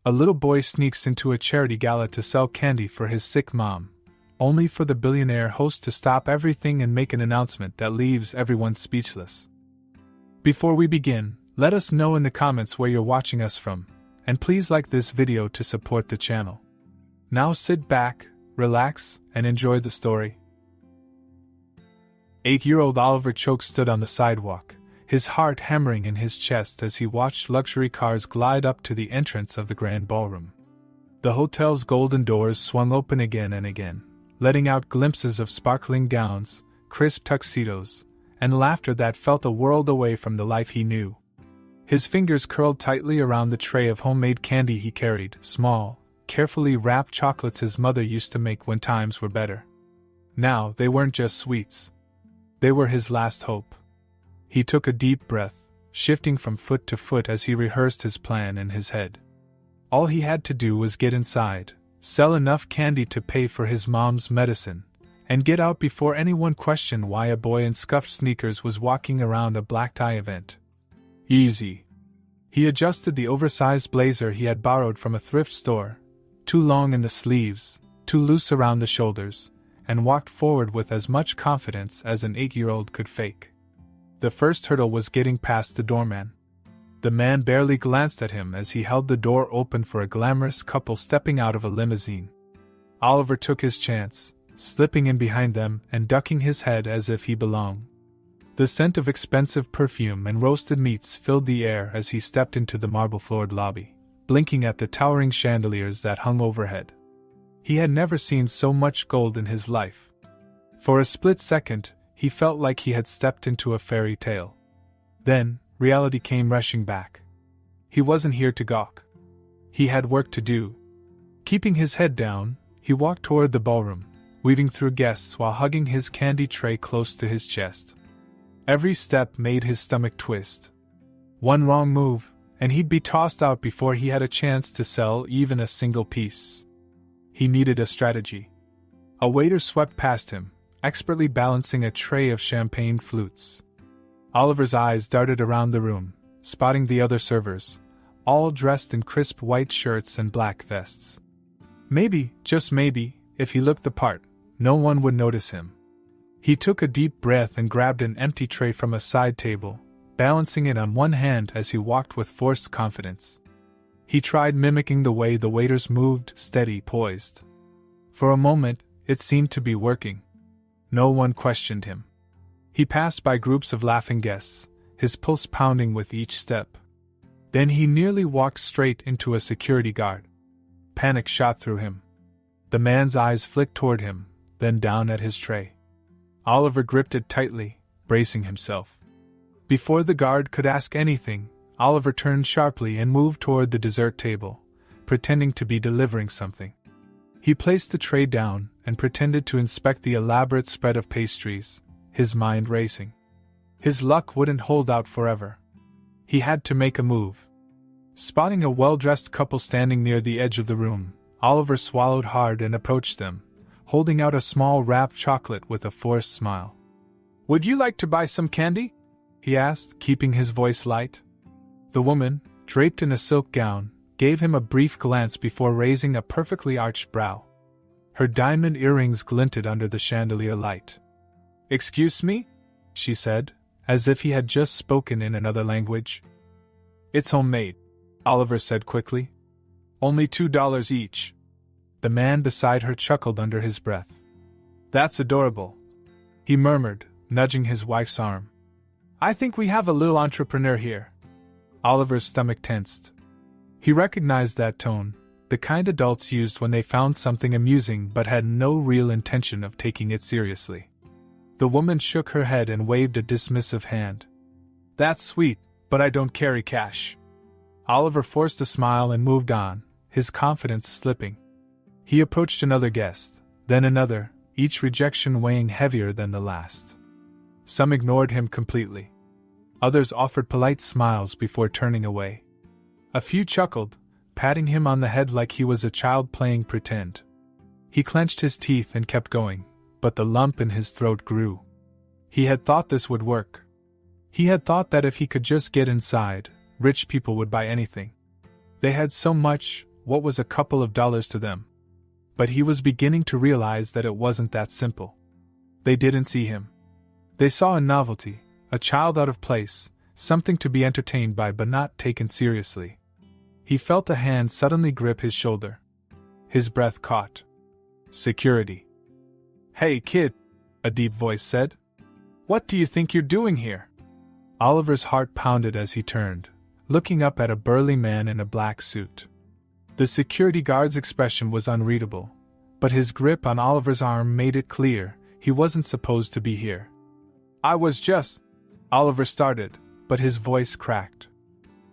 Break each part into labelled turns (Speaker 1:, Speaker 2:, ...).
Speaker 1: A little boy sneaks into a charity gala to sell candy for his sick mom, only for the billionaire host to stop everything and make an announcement that leaves everyone speechless. Before we begin, let us know in the comments where you're watching us from, and please like this video to support the channel. Now sit back, relax, and enjoy the story. 8-year-old Oliver Choke stood on the sidewalk, his heart hammering in his chest as he watched luxury cars glide up to the entrance of the grand ballroom. The hotel's golden doors swung open again and again, letting out glimpses of sparkling gowns, crisp tuxedos, and laughter that felt a world away from the life he knew. His fingers curled tightly around the tray of homemade candy he carried, small, carefully wrapped chocolates his mother used to make when times were better. Now, they weren't just sweets. They were his last hope. He took a deep breath, shifting from foot to foot as he rehearsed his plan in his head. All he had to do was get inside, sell enough candy to pay for his mom's medicine, and get out before anyone questioned why a boy in scuffed sneakers was walking around a black-tie event. Easy. He adjusted the oversized blazer he had borrowed from a thrift store, too long in the sleeves, too loose around the shoulders, and walked forward with as much confidence as an 8-year-old could fake. The first hurdle was getting past the doorman. The man barely glanced at him as he held the door open for a glamorous couple stepping out of a limousine. Oliver took his chance, slipping in behind them and ducking his head as if he belonged. The scent of expensive perfume and roasted meats filled the air as he stepped into the marble-floored lobby, blinking at the towering chandeliers that hung overhead. He had never seen so much gold in his life. For a split second, he felt like he had stepped into a fairy tale. Then, reality came rushing back. He wasn't here to gawk. He had work to do. Keeping his head down, he walked toward the ballroom, weaving through guests while hugging his candy tray close to his chest. Every step made his stomach twist. One wrong move, and he'd be tossed out before he had a chance to sell even a single piece. He needed a strategy. A waiter swept past him, expertly balancing a tray of champagne flutes. Oliver's eyes darted around the room, spotting the other servers, all dressed in crisp white shirts and black vests. Maybe, just maybe, if he looked the part, no one would notice him. He took a deep breath and grabbed an empty tray from a side table, balancing it on one hand as he walked with forced confidence. He tried mimicking the way the waiters moved, steady, poised. For a moment, it seemed to be working. No one questioned him. He passed by groups of laughing guests, his pulse pounding with each step. Then he nearly walked straight into a security guard. Panic shot through him. The man's eyes flicked toward him, then down at his tray. Oliver gripped it tightly, bracing himself. Before the guard could ask anything, Oliver turned sharply and moved toward the dessert table, pretending to be delivering something. He placed the tray down and pretended to inspect the elaborate spread of pastries, his mind racing. His luck wouldn't hold out forever. He had to make a move. Spotting a well-dressed couple standing near the edge of the room, Oliver swallowed hard and approached them, holding out a small wrapped chocolate with a forced smile. "Would you like to buy some candy?" he asked, keeping his voice light. The woman, draped in a silk gown, gave him a brief glance before raising a perfectly arched brow. Her diamond earrings glinted under the chandelier light. "Excuse me?" she said, as if he had just spoken in another language. "It's homemade," Oliver said quickly. "Only $2 each." The man beside her chuckled under his breath. "That's adorable," he murmured, nudging his wife's arm. "I think we have a little entrepreneur here." Oliver's stomach tensed. He recognized that tone, the kind adults used when they found something amusing but had no real intention of taking it seriously. The woman shook her head and waved a dismissive hand. "That's sweet, but I don't carry cash." Oliver forced a smile and moved on, his confidence slipping. He approached another guest, then another, each rejection weighing heavier than the last. Some ignored him completely. Others offered polite smiles before turning away. A few chuckled, patting him on the head like he was a child playing pretend. He clenched his teeth and kept going, but the lump in his throat grew. He had thought this would work. He had thought that if he could just get inside, rich people would buy anything. They had so much, what was a couple of dollars to them. But he was beginning to realize that it wasn't that simple. They didn't see him. They saw a novelty, a child out of place, something to be entertained by but not taken seriously. He felt a hand suddenly grip his shoulder. His breath caught. Security. "Hey, kid," a deep voice said. "What do you think you're doing here?" Oliver's heart pounded as he turned, looking up at a burly man in a black suit. The security guard's expression was unreadable, but his grip on Oliver's arm made it clear he wasn't supposed to be here. "I was just—" Oliver started, but his voice cracked.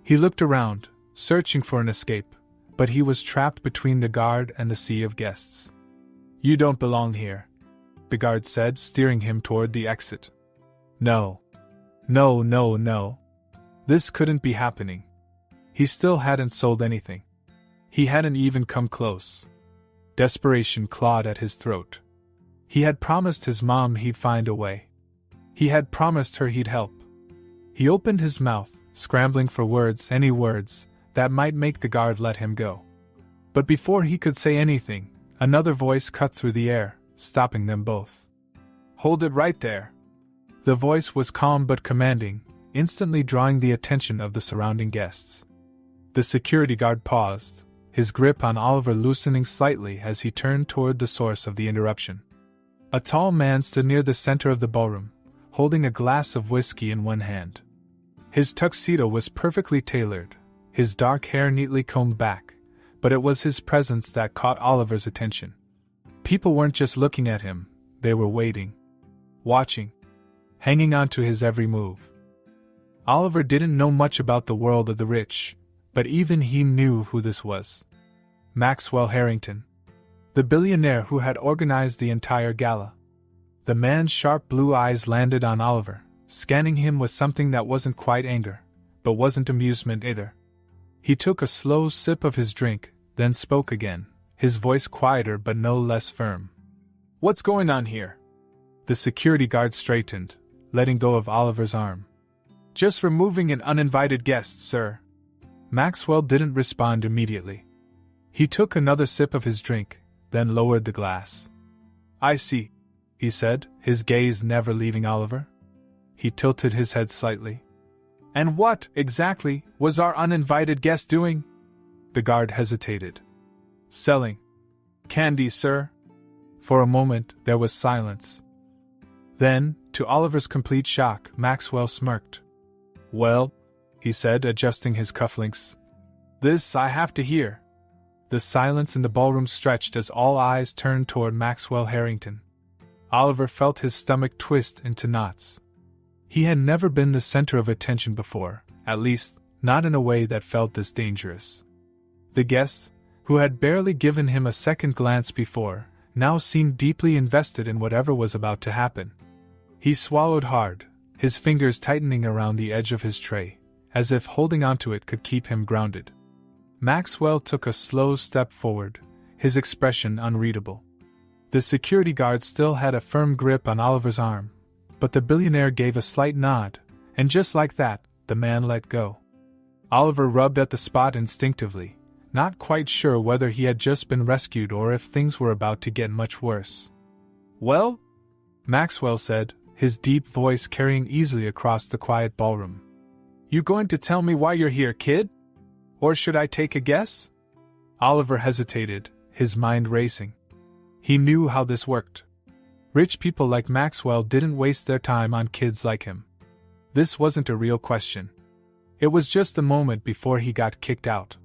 Speaker 1: He looked around, searching for an escape, but he was trapped between the guard and the sea of guests. "You don't belong here," the guard said, steering him toward the exit. No. No, no, no. This couldn't be happening. He still hadn't sold anything. He hadn't even come close. Desperation clawed at his throat. He had promised his mom he'd find a way. He had promised her he'd help. He opened his mouth, scrambling for words, any words, that might make the guard let him go. But before he could say anything, another voice cut through the air, stopping them both. "Hold it right there." The voice was calm but commanding, instantly drawing the attention of the surrounding guests. The security guard paused, his grip on Oliver loosening slightly as he turned toward the source of the interruption. A tall man stood near the center of the ballroom, holding a glass of whiskey in one hand. His tuxedo was perfectly tailored, his dark hair neatly combed back, but it was his presence that caught Oliver's attention. People weren't just looking at him, they were waiting, watching, hanging on to his every move. Oliver didn't know much about the world of the rich, but even he knew who this was. Maxwell Harrington, the billionaire who had organized the entire gala. The man's sharp blue eyes landed on Oliver, scanning him with something that wasn't quite anger, but wasn't amusement either. He took a slow sip of his drink, then spoke again, his voice quieter but no less firm. "What's going on here?" The security guard straightened, letting go of Oliver's arm. "Just removing an uninvited guest, sir." Maxwell didn't respond immediately. He took another sip of his drink, then lowered the glass. "I see," he said, his gaze never leaving Oliver. He tilted his head slightly. "And what, exactly, was our uninvited guest doing?" The guard hesitated. "Selling candy, sir." For a moment, there was silence. Then, to Oliver's complete shock, Maxwell smirked. "Well," he said, adjusting his cufflinks. "This I have to hear." The silence in the ballroom stretched as all eyes turned toward Maxwell Harrington. Oliver felt his stomach twist into knots. He had never been the center of attention before, at least, not in a way that felt this dangerous. The guests, who had barely given him a second glance before, now seemed deeply invested in whatever was about to happen. He swallowed hard, his fingers tightening around the edge of his tray, as if holding onto it could keep him grounded. Maxwell took a slow step forward, his expression unreadable. The security guard still had a firm grip on Oliver's arm, but the billionaire gave a slight nod, and just like that, the man let go. Oliver rubbed at the spot instinctively, not quite sure whether he had just been rescued or if things were about to get much worse. "Well?" Maxwell said, his deep voice carrying easily across the quiet ballroom. "You going to tell me why you're here, kid? Or should I take a guess?" Oliver hesitated, his mind racing. He knew how this worked. Rich people like Maxwell didn't waste their time on kids like him. This wasn't a real question. It was just a moment before he got kicked out.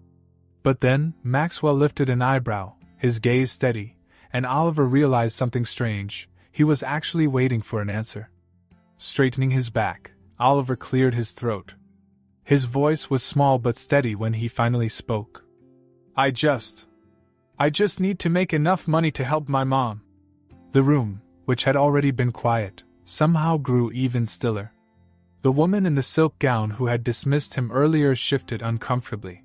Speaker 1: But then, Maxwell lifted an eyebrow, his gaze steady, and Oliver realized something strange. He was actually waiting for an answer. Straightening his back, Oliver cleared his throat. His voice was small but steady when he finally spoke. I just need to make enough money to help my mom." The room, which had already been quiet, somehow grew even stiller. The woman in the silk gown who had dismissed him earlier shifted uncomfortably.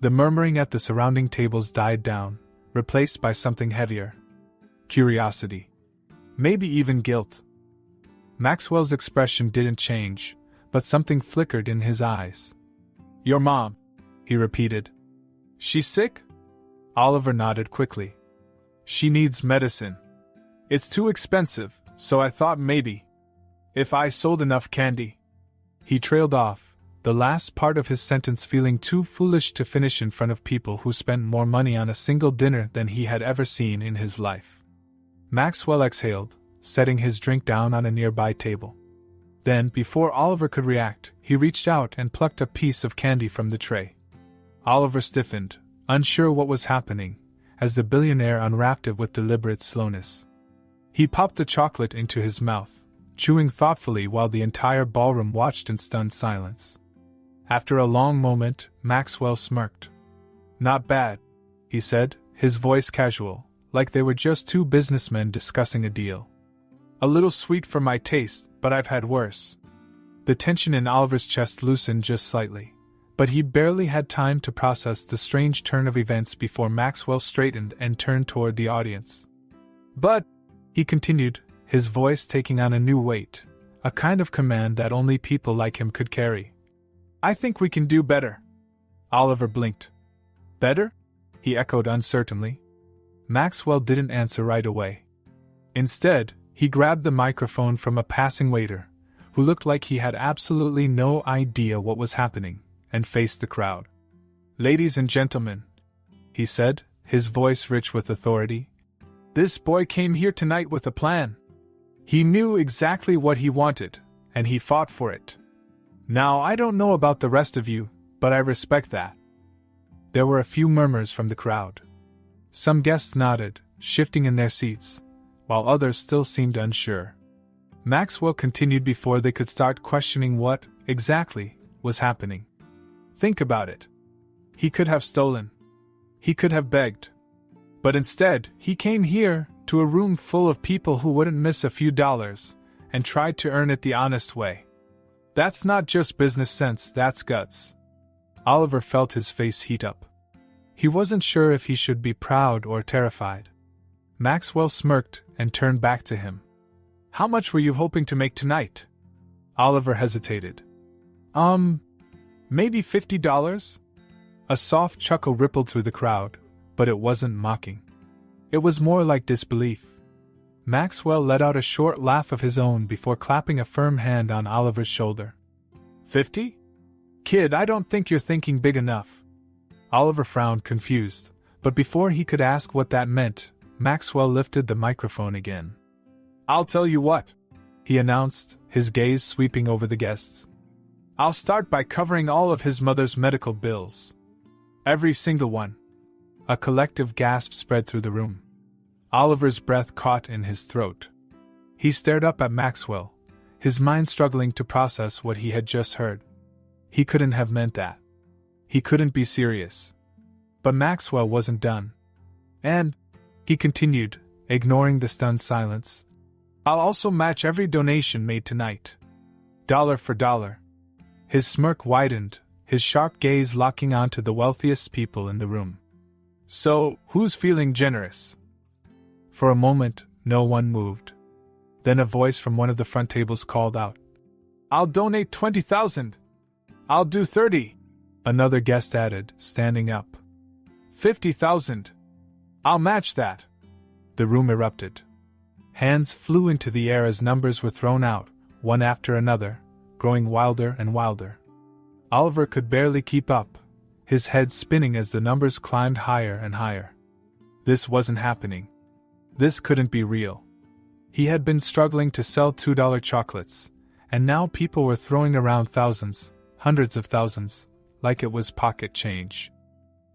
Speaker 1: The murmuring at the surrounding tables died down, replaced by something heavier. Curiosity. Maybe even guilt. Maxwell's expression didn't change, but something flickered in his eyes. "Your mom," he repeated. "She's sick?" Oliver nodded quickly. She needs medicine. It's too expensive, so I thought maybe. If I sold enough candy. He trailed off, the last part of his sentence feeling too foolish to finish in front of people who spent more money on a single dinner than he had ever seen in his life. Maxwell exhaled, setting his drink down on a nearby table. Then, before Oliver could react, he reached out and plucked a piece of candy from the tray. Oliver stiffened, unsure what was happening, as the billionaire unwrapped it with deliberate slowness. He popped the chocolate into his mouth, chewing thoughtfully while the entire ballroom watched in stunned silence. After a long moment, Maxwell smirked. "Not bad," he said, his voice casual, like they were just two businessmen discussing a deal. "A little sweet for my taste, but I've had worse." The tension in Oliver's chest loosened just slightly, but he barely had time to process the strange turn of events before Maxwell straightened and turned toward the audience. "But," he continued, his voice taking on a new weight, a kind of command that only people like him could carry, "I think we can do better." Oliver blinked. "Better?" he echoed uncertainly. Maxwell didn't answer right away. Instead, he grabbed the microphone from a passing waiter, who looked like he had absolutely no idea what was happening, and faced the crowd. "Ladies and gentlemen," he said, his voice rich with authority, "this boy came here tonight with a plan. He knew exactly what he wanted, and he fought for it. Now, I don't know about the rest of you, but I respect that." There were a few murmurs from the crowd. Some guests nodded, shifting in their seats, while others still seemed unsure. Maxwell continued before they could start questioning what, exactly, was happening. "Think about it. He could have stolen. He could have begged. But instead, he came here, to a room full of people who wouldn't miss a few dollars, and tried to earn it the honest way. That's not just business sense, that's guts." Oliver felt his face heat up. He wasn't sure if he should be proud or terrified. Maxwell smirked and turned back to him. "How much were you hoping to make tonight?" Oliver hesitated. Maybe $50? A soft chuckle rippled through the crowd, but it wasn't mocking. It was more like disbelief. Maxwell let out a short laugh of his own before clapping a firm hand on Oliver's shoulder. "50? Kid, I don't think you're thinking big enough." Oliver frowned, confused, but before he could ask what that meant, Maxwell lifted the microphone again. "I'll tell you what," he announced, his gaze sweeping over the guests. "I'll start by covering all of his mother's medical bills. Every single one." A collective gasp spread through the room. Oliver's breath caught in his throat. He stared up at Maxwell, his mind struggling to process what he had just heard. He couldn't have meant that. He couldn't be serious. But Maxwell wasn't done. "And," he continued, ignoring the stunned silence, "I'll also match every donation made tonight. Dollar for dollar." His smirk widened, his sharp gaze locking onto the wealthiest people in the room. "So, who's feeling generous?" For a moment, no one moved. Then a voice from one of the front tables called out, "I'll donate 20,000. I'll do 30. Another guest added, standing up. 50,000. I'll match that." The room erupted. Hands flew into the air as numbers were thrown out, one after another, growing wilder and wilder. Oliver could barely keep up, his head spinning as the numbers climbed higher and higher. This wasn't happening. This couldn't be real. He had been struggling to sell $2 chocolates, and now people were throwing around thousands, hundreds of thousands, like it was pocket change.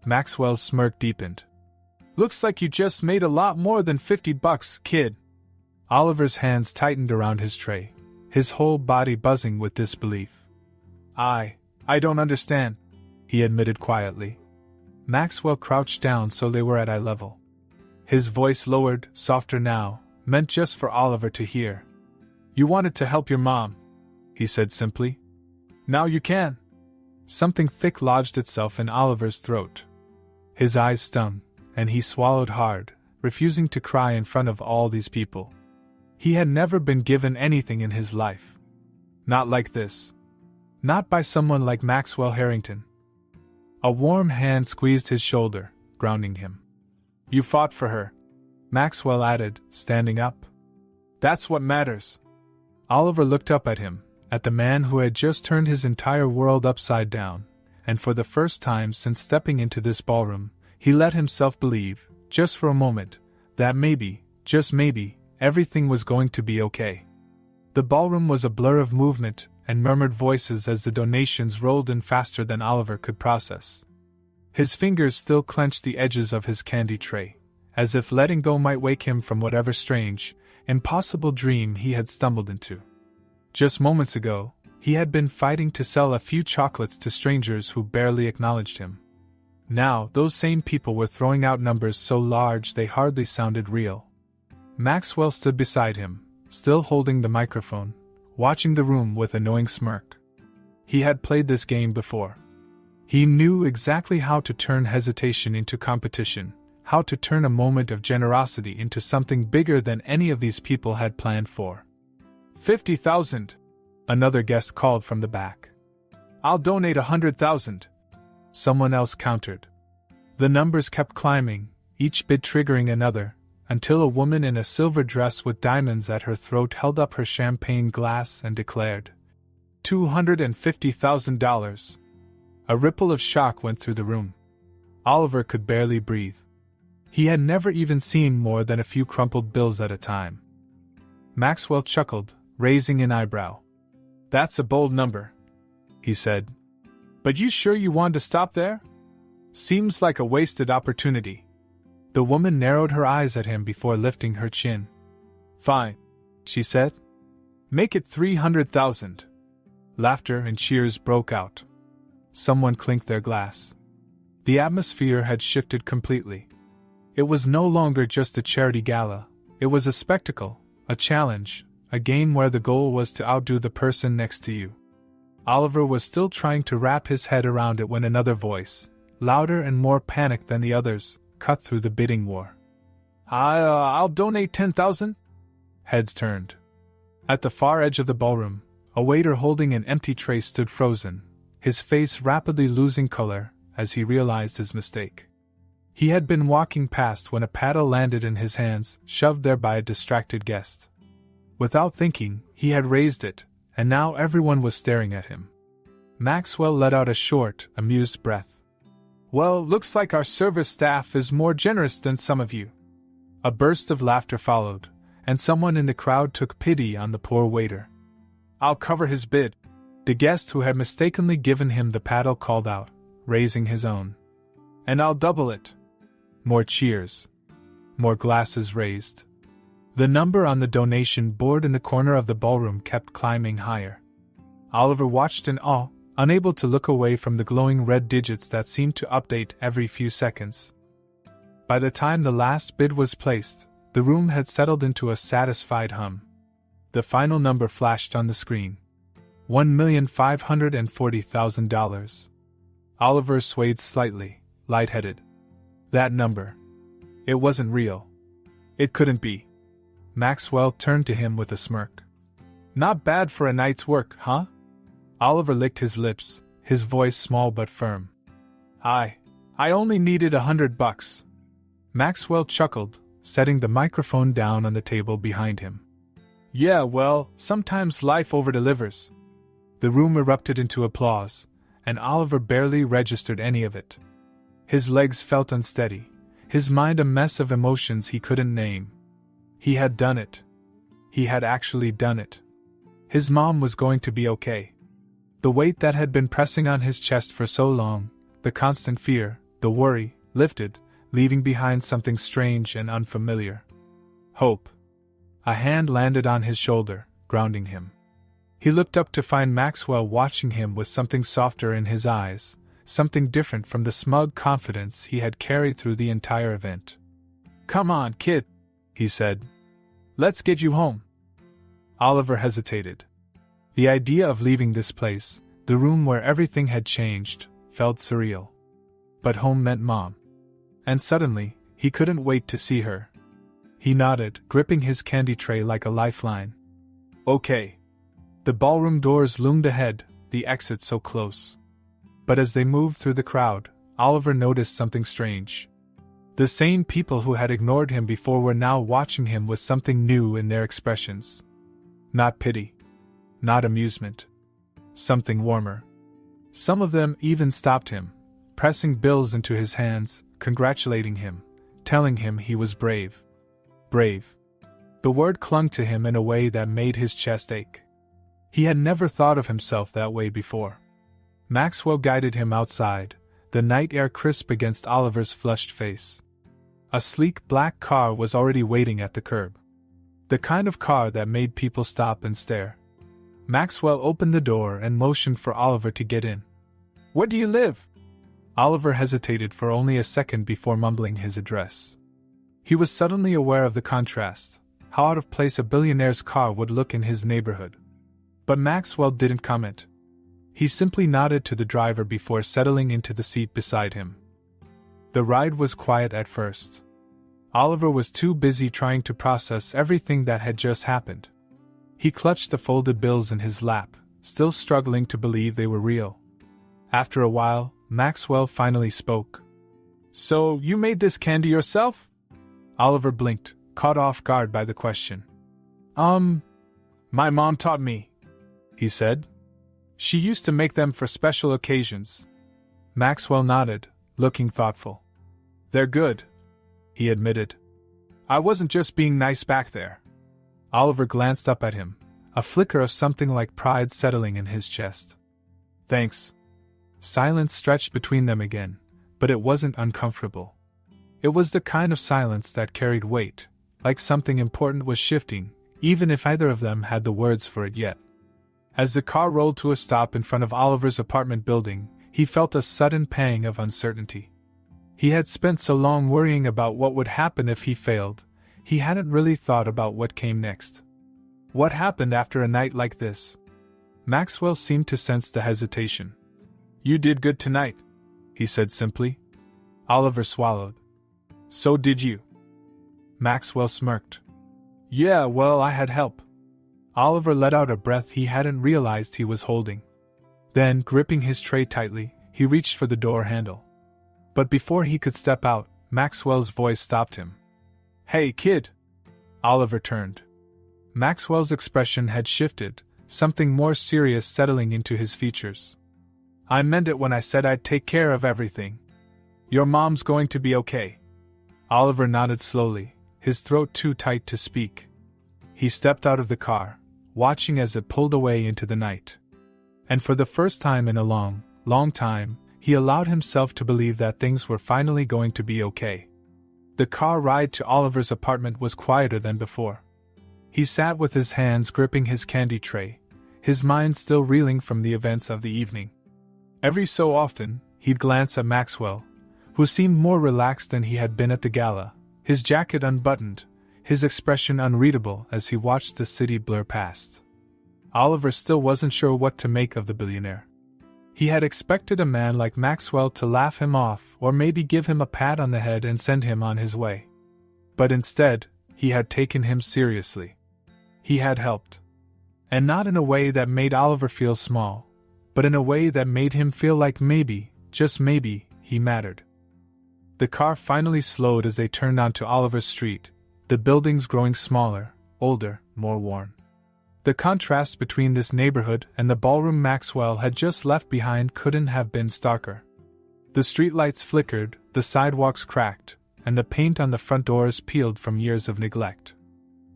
Speaker 1: Maxwell's smirk deepened. "Looks like you just made a lot more than $50, kid." Oliver's hands tightened around his tray, his whole body buzzing with disbelief. I don't understand," he admitted quietly. Maxwell crouched down so they were at eye level. His voice lowered, softer now, meant just for Oliver to hear. "You wanted to help your mom," he said simply. "Now you can." Something thick lodged itself in Oliver's throat. His eyes stung, and he swallowed hard, refusing to cry in front of all these people. He had never been given anything in his life. Not like this. Not by someone like Maxwell Harrington. A warm hand squeezed his shoulder, grounding him. You fought for her, Maxwell added, standing up. That's what matters. Oliver looked up at him, at the man who had just turned his entire world upside down, and for the first time since stepping into this ballroom, he let himself believe, just for a moment, that maybe, just maybe, everything was going to be okay. The ballroom was a blur of movement and murmured voices as the donations rolled in faster than Oliver could process. His fingers still clenched the edges of his candy tray, as if letting go might wake him from whatever strange, impossible dream he had stumbled into. Just moments ago, he had been fighting to sell a few chocolates to strangers who barely acknowledged him. Now, those same people were throwing out numbers so large they hardly sounded real. Maxwell stood beside him, still holding the microphone, watching the room with a knowing smirk. He had played this game before. He knew exactly how to turn hesitation into competition, how to turn a moment of generosity into something bigger than any of these people had planned for. 50,000, another guest called from the back. I'll donate 100,000, someone else countered. The numbers kept climbing, each bid triggering another, until a woman in a silver dress with diamonds at her throat held up her champagne glass and declared, $250,000. A ripple of shock went through the room. Oliver could barely breathe. He had never even seen more than a few crumpled bills at a time. Maxwell chuckled, raising an eyebrow. That's a bold number, he said. But you sure you want to stop there? Seems like a wasted opportunity. The woman narrowed her eyes at him before lifting her chin. Fine, she said. Make it 300,000. Laughter and cheers broke out. Someone clinked their glass. The atmosphere had shifted completely. It was no longer just a charity gala, it was a spectacle, a challenge, a game where the goal was to outdo the person next to you. Oliver was still trying to wrap his head around it when another voice, louder and more panicked than the others, cut through the bidding war. I'll donate 10,000? Heads turned. At the far edge of the ballroom, a waiter holding an empty tray stood frozen, his face rapidly losing color as he realized his mistake. He had been walking past when a paddle landed in his hands, shoved there by a distracted guest. Without thinking, he had raised it, and now everyone was staring at him. Maxwell let out a short, amused breath. Well, looks like our service staff is more generous than some of you. A burst of laughter followed, and someone in the crowd took pity on the poor waiter. I'll cover his bid, the guest who had mistakenly given him the paddle called out, raising his own. And I'll double it. More cheers. More glasses raised. The number on the donation board in the corner of the ballroom kept climbing higher. Oliver watched in awe, unable to look away from the glowing red digits that seemed to update every few seconds. By the time the last bid was placed, the room had settled into a satisfied hum. The final number flashed on the screen. $1,540,000. Oliver swayed slightly, lightheaded. That number. It wasn't real. It couldn't be. Maxwell turned to him with a smirk. Not bad for a night's work, huh? Oliver licked his lips, his voice small but firm. I only needed $100. Maxwell chuckled, setting the microphone down on the table behind him. Yeah, well, sometimes life over-delivers. The room erupted into applause, and Oliver barely registered any of it. His legs felt unsteady, his mind a mess of emotions he couldn't name. He had done it. He had actually done it. His mom was going to be okay. The weight that had been pressing on his chest for so long, the constant fear, the worry, lifted, leaving behind something strange and unfamiliar. Hope. A hand landed on his shoulder, grounding him. He looked up to find Maxwell watching him with something softer in his eyes, something different from the smug confidence he had carried through the entire event. Come on, kid, he said. Let's get you home. Oliver hesitated. The idea of leaving this place, the room where everything had changed, felt surreal. But home meant Mom. And suddenly, he couldn't wait to see her. He nodded, gripping his candy tray like a lifeline. Okay. The ballroom doors loomed ahead, the exit so close. But as they moved through the crowd, Oliver noticed something strange. The same people who had ignored him before were now watching him with something new in their expressions. Not pity. Not amusement. Something warmer. Some of them even stopped him, pressing bills into his hands, congratulating him, telling him he was brave. Brave. The word clung to him in a way that made his chest ache. He had never thought of himself that way before. Maxwell guided him outside, the night air crisp against Oliver's flushed face. A sleek black car was already waiting at the curb. The kind of car that made people stop and stare. Maxwell opened the door and motioned for Oliver to get in. "Where do you live?" Oliver hesitated for only a second before mumbling his address. He was suddenly aware of the contrast, how out of place a billionaire's car would look in his neighborhood. But Maxwell didn't comment. He simply nodded to the driver before settling into the seat beside him. The ride was quiet at first. Oliver was too busy trying to process everything that had just happened. He clutched the folded bills in his lap, still struggling to believe they were real. After a while, Maxwell finally spoke. "So, you made this candy yourself?" Oliver blinked, caught off guard by the question. My mom taught me," he said. "She used to make them for special occasions." Maxwell nodded, looking thoughtful. "They're good," he admitted. "I wasn't just being nice back there." Oliver glanced up at him, a flicker of something like pride settling in his chest. "Thanks." Silence stretched between them again, but it wasn't uncomfortable. It was the kind of silence that carried weight, like something important was shifting, even if either of them had the words for it yet. As the car rolled to a stop in front of Oliver's apartment building, he felt a sudden pang of uncertainty. He had spent so long worrying about what would happen if he failed, he hadn't really thought about what came next. What happened after a night like this? Maxwell seemed to sense the hesitation. "You did good tonight," he said simply. Oliver swallowed. "So did you." Maxwell smirked. "Yeah, well, I had help." Oliver let out a breath he hadn't realized he was holding. Then, gripping his tray tightly, he reached for the door handle. But before he could step out, Maxwell's voice stopped him. "Hey, kid!" Oliver turned. Maxwell's expression had shifted, something more serious settling into his features. "I meant it when I said I'd take care of everything. Your mom's going to be okay." Oliver nodded slowly, his throat too tight to speak. He stepped out of the car, watching as it pulled away into the night. And for the first time in a long, long time, he allowed himself to believe that things were finally going to be okay. The car ride to Oliver's apartment was quieter than before. He sat with his hands gripping his candy tray, his mind still reeling from the events of the evening. Every so often, he'd glance at Maxwell, who seemed more relaxed than he had been at the gala, his jacket unbuttoned, his expression unreadable as he watched the city blur past. Oliver still wasn't sure what to make of the billionaire. He had expected a man like Maxwell to laugh him off or maybe give him a pat on the head and send him on his way. But instead, he had taken him seriously. He had helped. And not in a way that made Oliver feel small, but in a way that made him feel like maybe, just maybe, he mattered. The car finally slowed as they turned onto Oliver's street, the buildings growing smaller, older, more worn. The contrast between this neighborhood and the ballroom Maxwell had just left behind couldn't have been starker. The streetlights flickered, the sidewalks cracked, and the paint on the front doors peeled from years of neglect.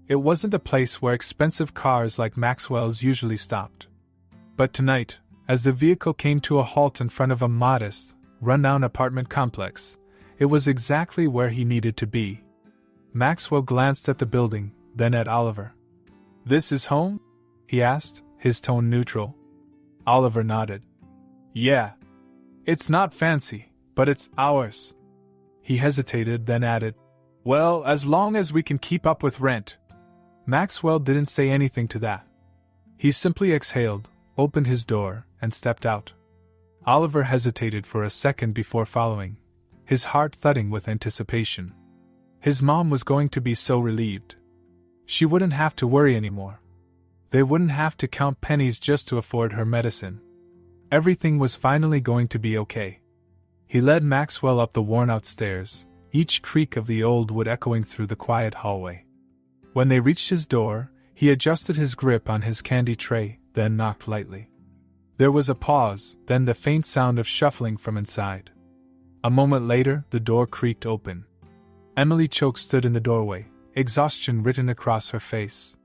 Speaker 1: It wasn't a place where expensive cars like Maxwell's usually stopped. But tonight, as the vehicle came to a halt in front of a modest, run-down apartment complex, it was exactly where he needed to be. Maxwell glanced at the building, then at Oliver. "This is home?" he asked, his tone neutral. Oliver nodded. "Yeah. It's not fancy, but it's ours." He hesitated, then added, "Well, as long as we can keep up with rent." Maxwell didn't say anything to that. He simply exhaled, opened his door, and stepped out. Oliver hesitated for a second before following, his heart thudding with anticipation. His mom was going to be so relieved. She wouldn't have to worry anymore. They wouldn't have to count pennies just to afford her medicine. Everything was finally going to be okay. He led Maxwell up the worn-out stairs, each creak of the old wood echoing through the quiet hallway. When they reached his door, he adjusted his grip on his candy tray, then knocked lightly. There was a pause, then the faint sound of shuffling from inside. A moment later, the door creaked open. Emily Choke stood in the doorway, exhaustion written across her face.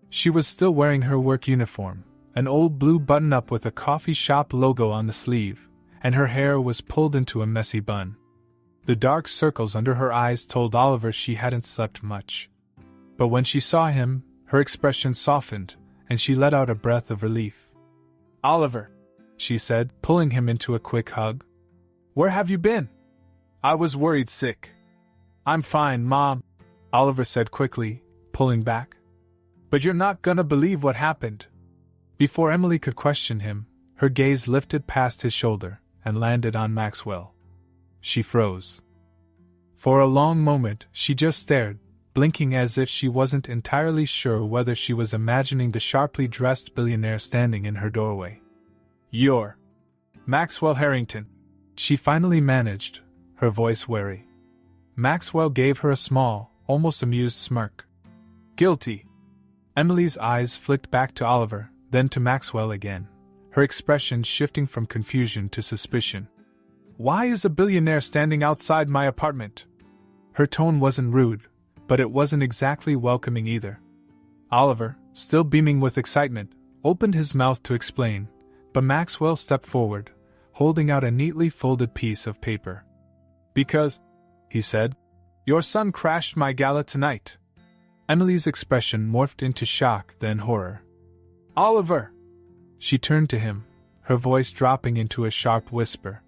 Speaker 1: She was still wearing her work uniform, an old blue button-up with a coffee shop logo on the sleeve, and her hair was pulled into a messy bun. The dark circles under her eyes told Oliver she hadn't slept much. But when she saw him, her expression softened, and she let out a breath of relief. "Oliver," she said, pulling him into a quick hug. "Where have you been?" "I was worried sick." "I'm fine, Mom," Oliver said quickly, pulling back. "But you're not gonna believe what happened." Before Emily could question him, her gaze lifted past his shoulder and landed on Maxwell. She froze. For a long moment, she just stared, blinking as if she wasn't entirely sure whether she was imagining the sharply dressed billionaire standing in her doorway. "You're Maxwell Harrington," she finally managed, her voice wary. Maxwell gave her a small, almost amused smirk. "Guilty." Emily's eyes flicked back to Oliver, then to Maxwell again, her expression shifting from confusion to suspicion. "Why is a billionaire standing outside my apartment?" Her tone wasn't rude, but it wasn't exactly welcoming either. Oliver, still beaming with excitement, opened his mouth to explain, but Maxwell stepped forward, holding out a neatly folded piece of paper. "Because," he said, "your son crashed my gala tonight." Emily's expression morphed into shock, then horror. "Oliver!" She turned to him, her voice dropping into a sharp whisper.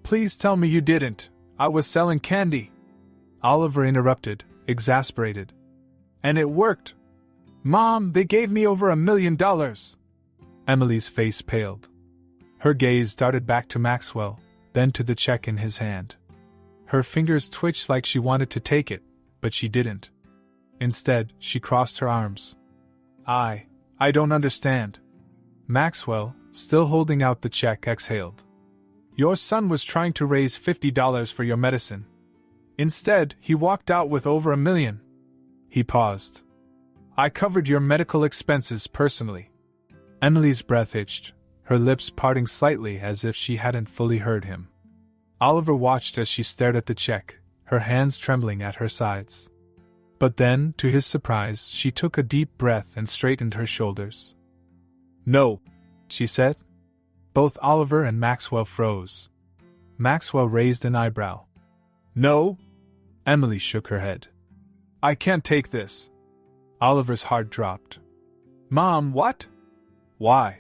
Speaker 1: "Please tell me you didn't. I was selling candy." Oliver interrupted, exasperated. "And it worked. Mom, they gave me over $1 million. Emily's face paled. Her gaze darted back to Maxwell, then to the check in his hand. Her fingers twitched like she wanted to take it, but she didn't. Instead, she crossed her arms. I don't understand." Maxwell, still holding out the check, exhaled. "Your son was trying to raise $50 for your medicine. Instead, he walked out with over $1 million. He paused. "I covered your medical expenses personally." Emily's breath hitched, her lips parting slightly as if she hadn't fully heard him. Oliver watched as she stared at the check, her hands trembling at her sides. But then, to his surprise, she took a deep breath and straightened her shoulders. "No," she said. Both Oliver and Maxwell froze. Maxwell raised an eyebrow. "No?" Emily shook her head. "I can't take this." Oliver's heart dropped. "Mom, what?" "Why?"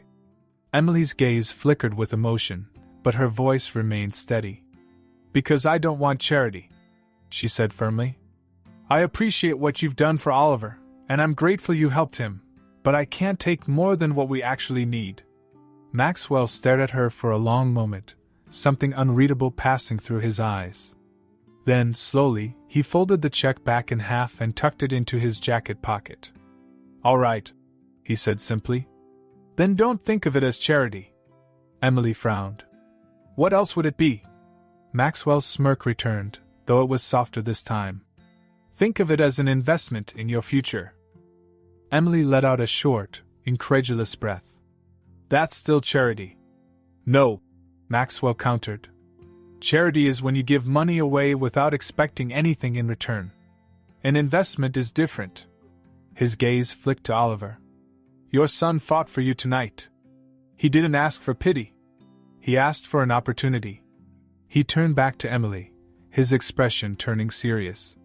Speaker 1: Emily's gaze flickered with emotion, but her voice remained steady. "Because I don't want charity," she said firmly. "I appreciate what you've done for Oliver, and I'm grateful you helped him, but I can't take more than what we actually need." Maxwell stared at her for a long moment, something unreadable passing through his eyes. Then, slowly, he folded the check back in half and tucked it into his jacket pocket. "All right," he said simply. "Then don't think of it as charity." Emily frowned. "What else would it be?" Maxwell's smirk returned, though it was softer this time. "Think of it as an investment in your future." Emily let out a short, incredulous breath. "That's still charity." "No," Maxwell countered. "Charity is when you give money away without expecting anything in return. An investment is different." His gaze flicked to Oliver. "Your son fought for you tonight. He didn't ask for pity. He asked for an opportunity." He turned back to Emily, his expression turning serious.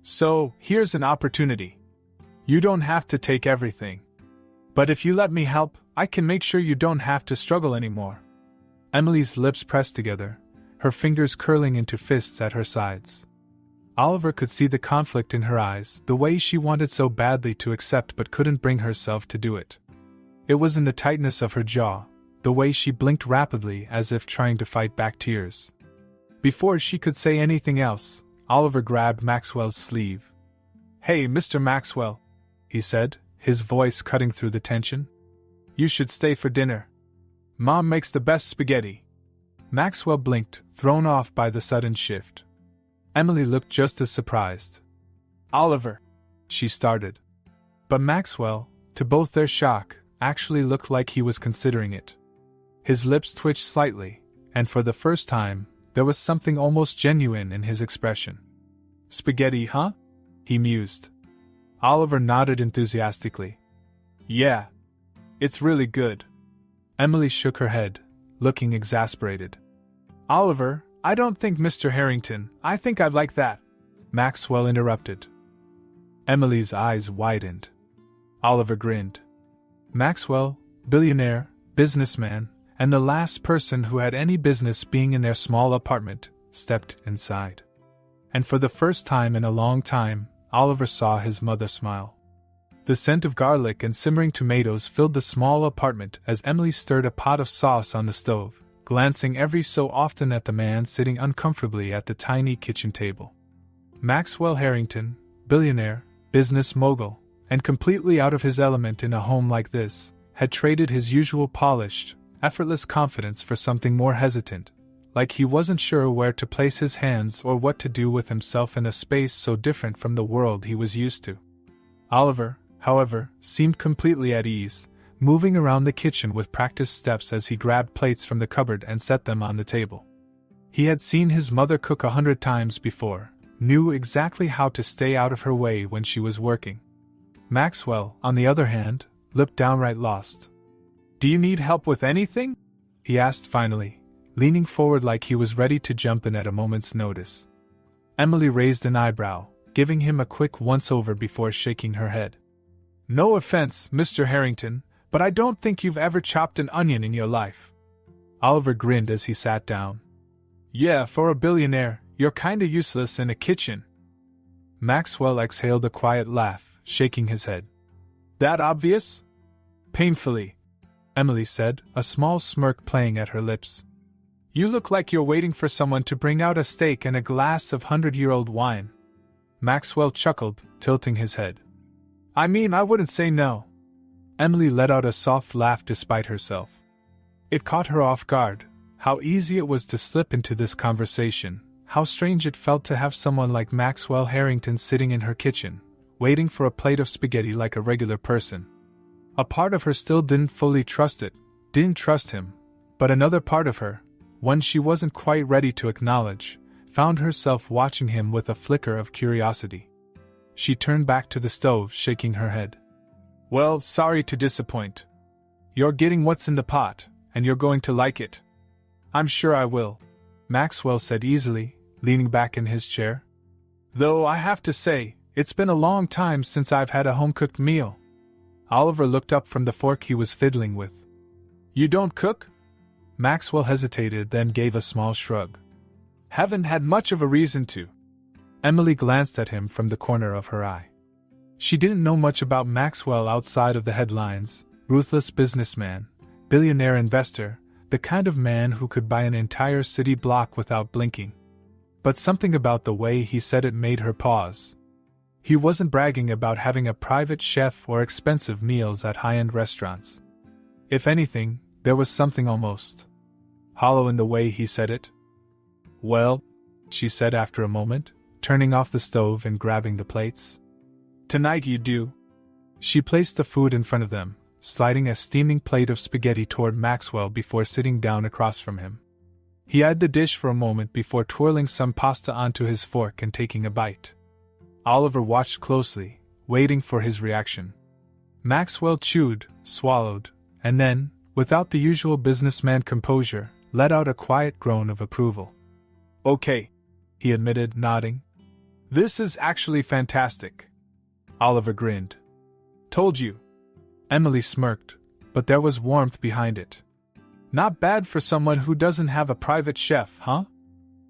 Speaker 1: "So, here's an opportunity. You don't have to take everything. But if you let me help, I can make sure you don't have to struggle anymore." Emily's lips pressed together, her fingers curling into fists at her sides. Oliver could see the conflict in her eyes, the way she wanted so badly to accept but couldn't bring herself to do it. It was in the tightness of her jaw, the way she blinked rapidly as if trying to fight back tears. Before she could say anything else, Oliver grabbed Maxwell's sleeve. "Hey, Mr. Maxwell," he said, his voice cutting through the tension. "You should stay for dinner. Mom makes the best spaghetti." Maxwell blinked, thrown off by the sudden shift. Emily looked just as surprised. Oliver, she started. But Maxwell, to both their shock, actually looked like he was considering it. His lips twitched slightly, and for the first time, there was something almost genuine in his expression. Spaghetti, huh? He mused. Oliver nodded enthusiastically. Yeah. It's really good. Emily shook her head, looking exasperated. Oliver, I don't think Mr. Harrington, I think I'd like that. Maxwell interrupted. Emily's eyes widened. Oliver grinned. Maxwell, billionaire, businessman, and the last person who had any business being in their small apartment, stepped inside. And for the first time in a long time, Oliver saw his mother smile. The scent of garlic and simmering tomatoes filled the small apartment as Emily stirred a pot of sauce on the stove, glancing every so often at the man sitting uncomfortably at the tiny kitchen table. Maxwell Harrington, billionaire, business mogul, and completely out of his element in a home like this, had traded his usual polished, effortless confidence for something more hesitant, like he wasn't sure where to place his hands or what to do with himself in a space so different from the world he was used to. Oliver, however, seemed completely at ease, moving around the kitchen with practiced steps as he grabbed plates from the cupboard and set them on the table. He had seen his mother cook 100 times before, knew exactly how to stay out of her way when she was working. Maxwell, on the other hand, looked downright lost. Do you need help with anything? He asked finally, leaning forward like he was ready to jump in at a moment's notice. Emily raised an eyebrow, giving him a quick once-over before shaking her head. No offense, Mr. Harrington, but I don't think you've ever chopped an onion in your life. Oliver grinned as he sat down. Yeah, for a billionaire, you're kinda useless in a kitchen. Maxwell exhaled a quiet laugh, shaking his head. That obvious? Painfully, Emily said, a small smirk playing at her lips. You look like you're waiting for someone to bring out a steak and a glass of 100-year-old wine. Maxwell chuckled, tilting his head. I mean, I wouldn't say no. Emily let out a soft laugh despite herself. It caught her off guard, how easy it was to slip into this conversation, how strange it felt to have someone like Maxwell Harrington sitting in her kitchen, waiting for a plate of spaghetti like a regular person. A part of her still didn't fully trust it, didn't trust him, but another part of her, one she wasn't quite ready to acknowledge, found herself watching him with a flicker of curiosity. She turned back to the stove, shaking her head. Well, sorry to disappoint. You're getting what's in the pot, and you're going to like it. I'm sure I will, Maxwell said easily, leaning back in his chair. Though I have to say, it's been a long time since I've had a home-cooked meal. Oliver looked up from the fork he was fiddling with. You don't cook? Maxwell hesitated, then gave a small shrug. Haven't had much of a reason to. Emily glanced at him from the corner of her eye. She didn't know much about Maxwell outside of the headlines: ruthless businessman, billionaire investor, the kind of man who could buy an entire city block without blinking. But something about the way he said it made her pause. He wasn't bragging about having a private chef or expensive meals at high-end restaurants. If anything, there was something almost hollow in the way he said it. Well, she said after a moment, turning off the stove and grabbing the plates. Tonight you do. She placed the food in front of them, sliding a steaming plate of spaghetti toward Maxwell before sitting down across from him. He eyed the dish for a moment before twirling some pasta onto his fork and taking a bite. Oliver watched closely, waiting for his reaction. Maxwell chewed, swallowed, and then, without the usual businessman composure, let out a quiet groan of approval. Okay, he admitted, nodding. This is actually fantastic. Oliver grinned. Told you. Emily smirked, but there was warmth behind it. Not bad for someone who doesn't have a private chef, huh?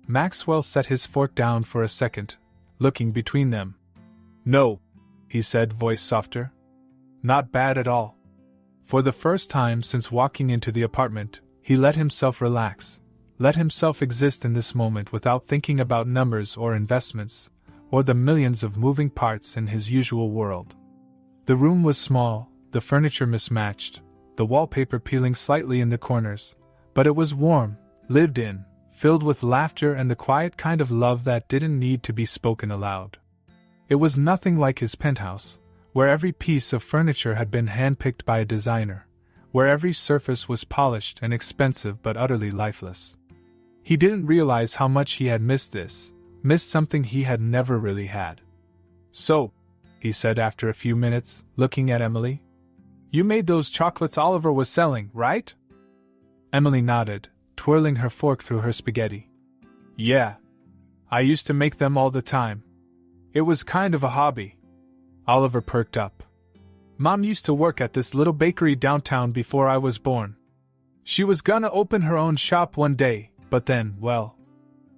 Speaker 1: Maxwell set his fork down for a second, looking between them. No, he said, voice softer. Not bad at all. For the first time since walking into the apartment, he let himself relax, let himself exist in this moment without thinking about numbers or investments, or the millions of moving parts in his usual world. The room was small, the furniture mismatched, the wallpaper peeling slightly in the corners, but it was warm, lived in, filled with laughter and the quiet kind of love that didn't need to be spoken aloud. It was nothing like his penthouse, where every piece of furniture had been handpicked by a designer, where every surface was polished and expensive but utterly lifeless. He didn't realize how much he had missed this, missed something he had never really had. "So," he said after a few minutes, looking at Emily, "you made those chocolates Oliver was selling, right?" Emily nodded, twirling her fork through her spaghetti. "Yeah. I used to make them all the time. It was kind of a hobby." Oliver perked up. "Mom used to work at this little bakery downtown before I was born. She was gonna open her own shop one day, but then, well..."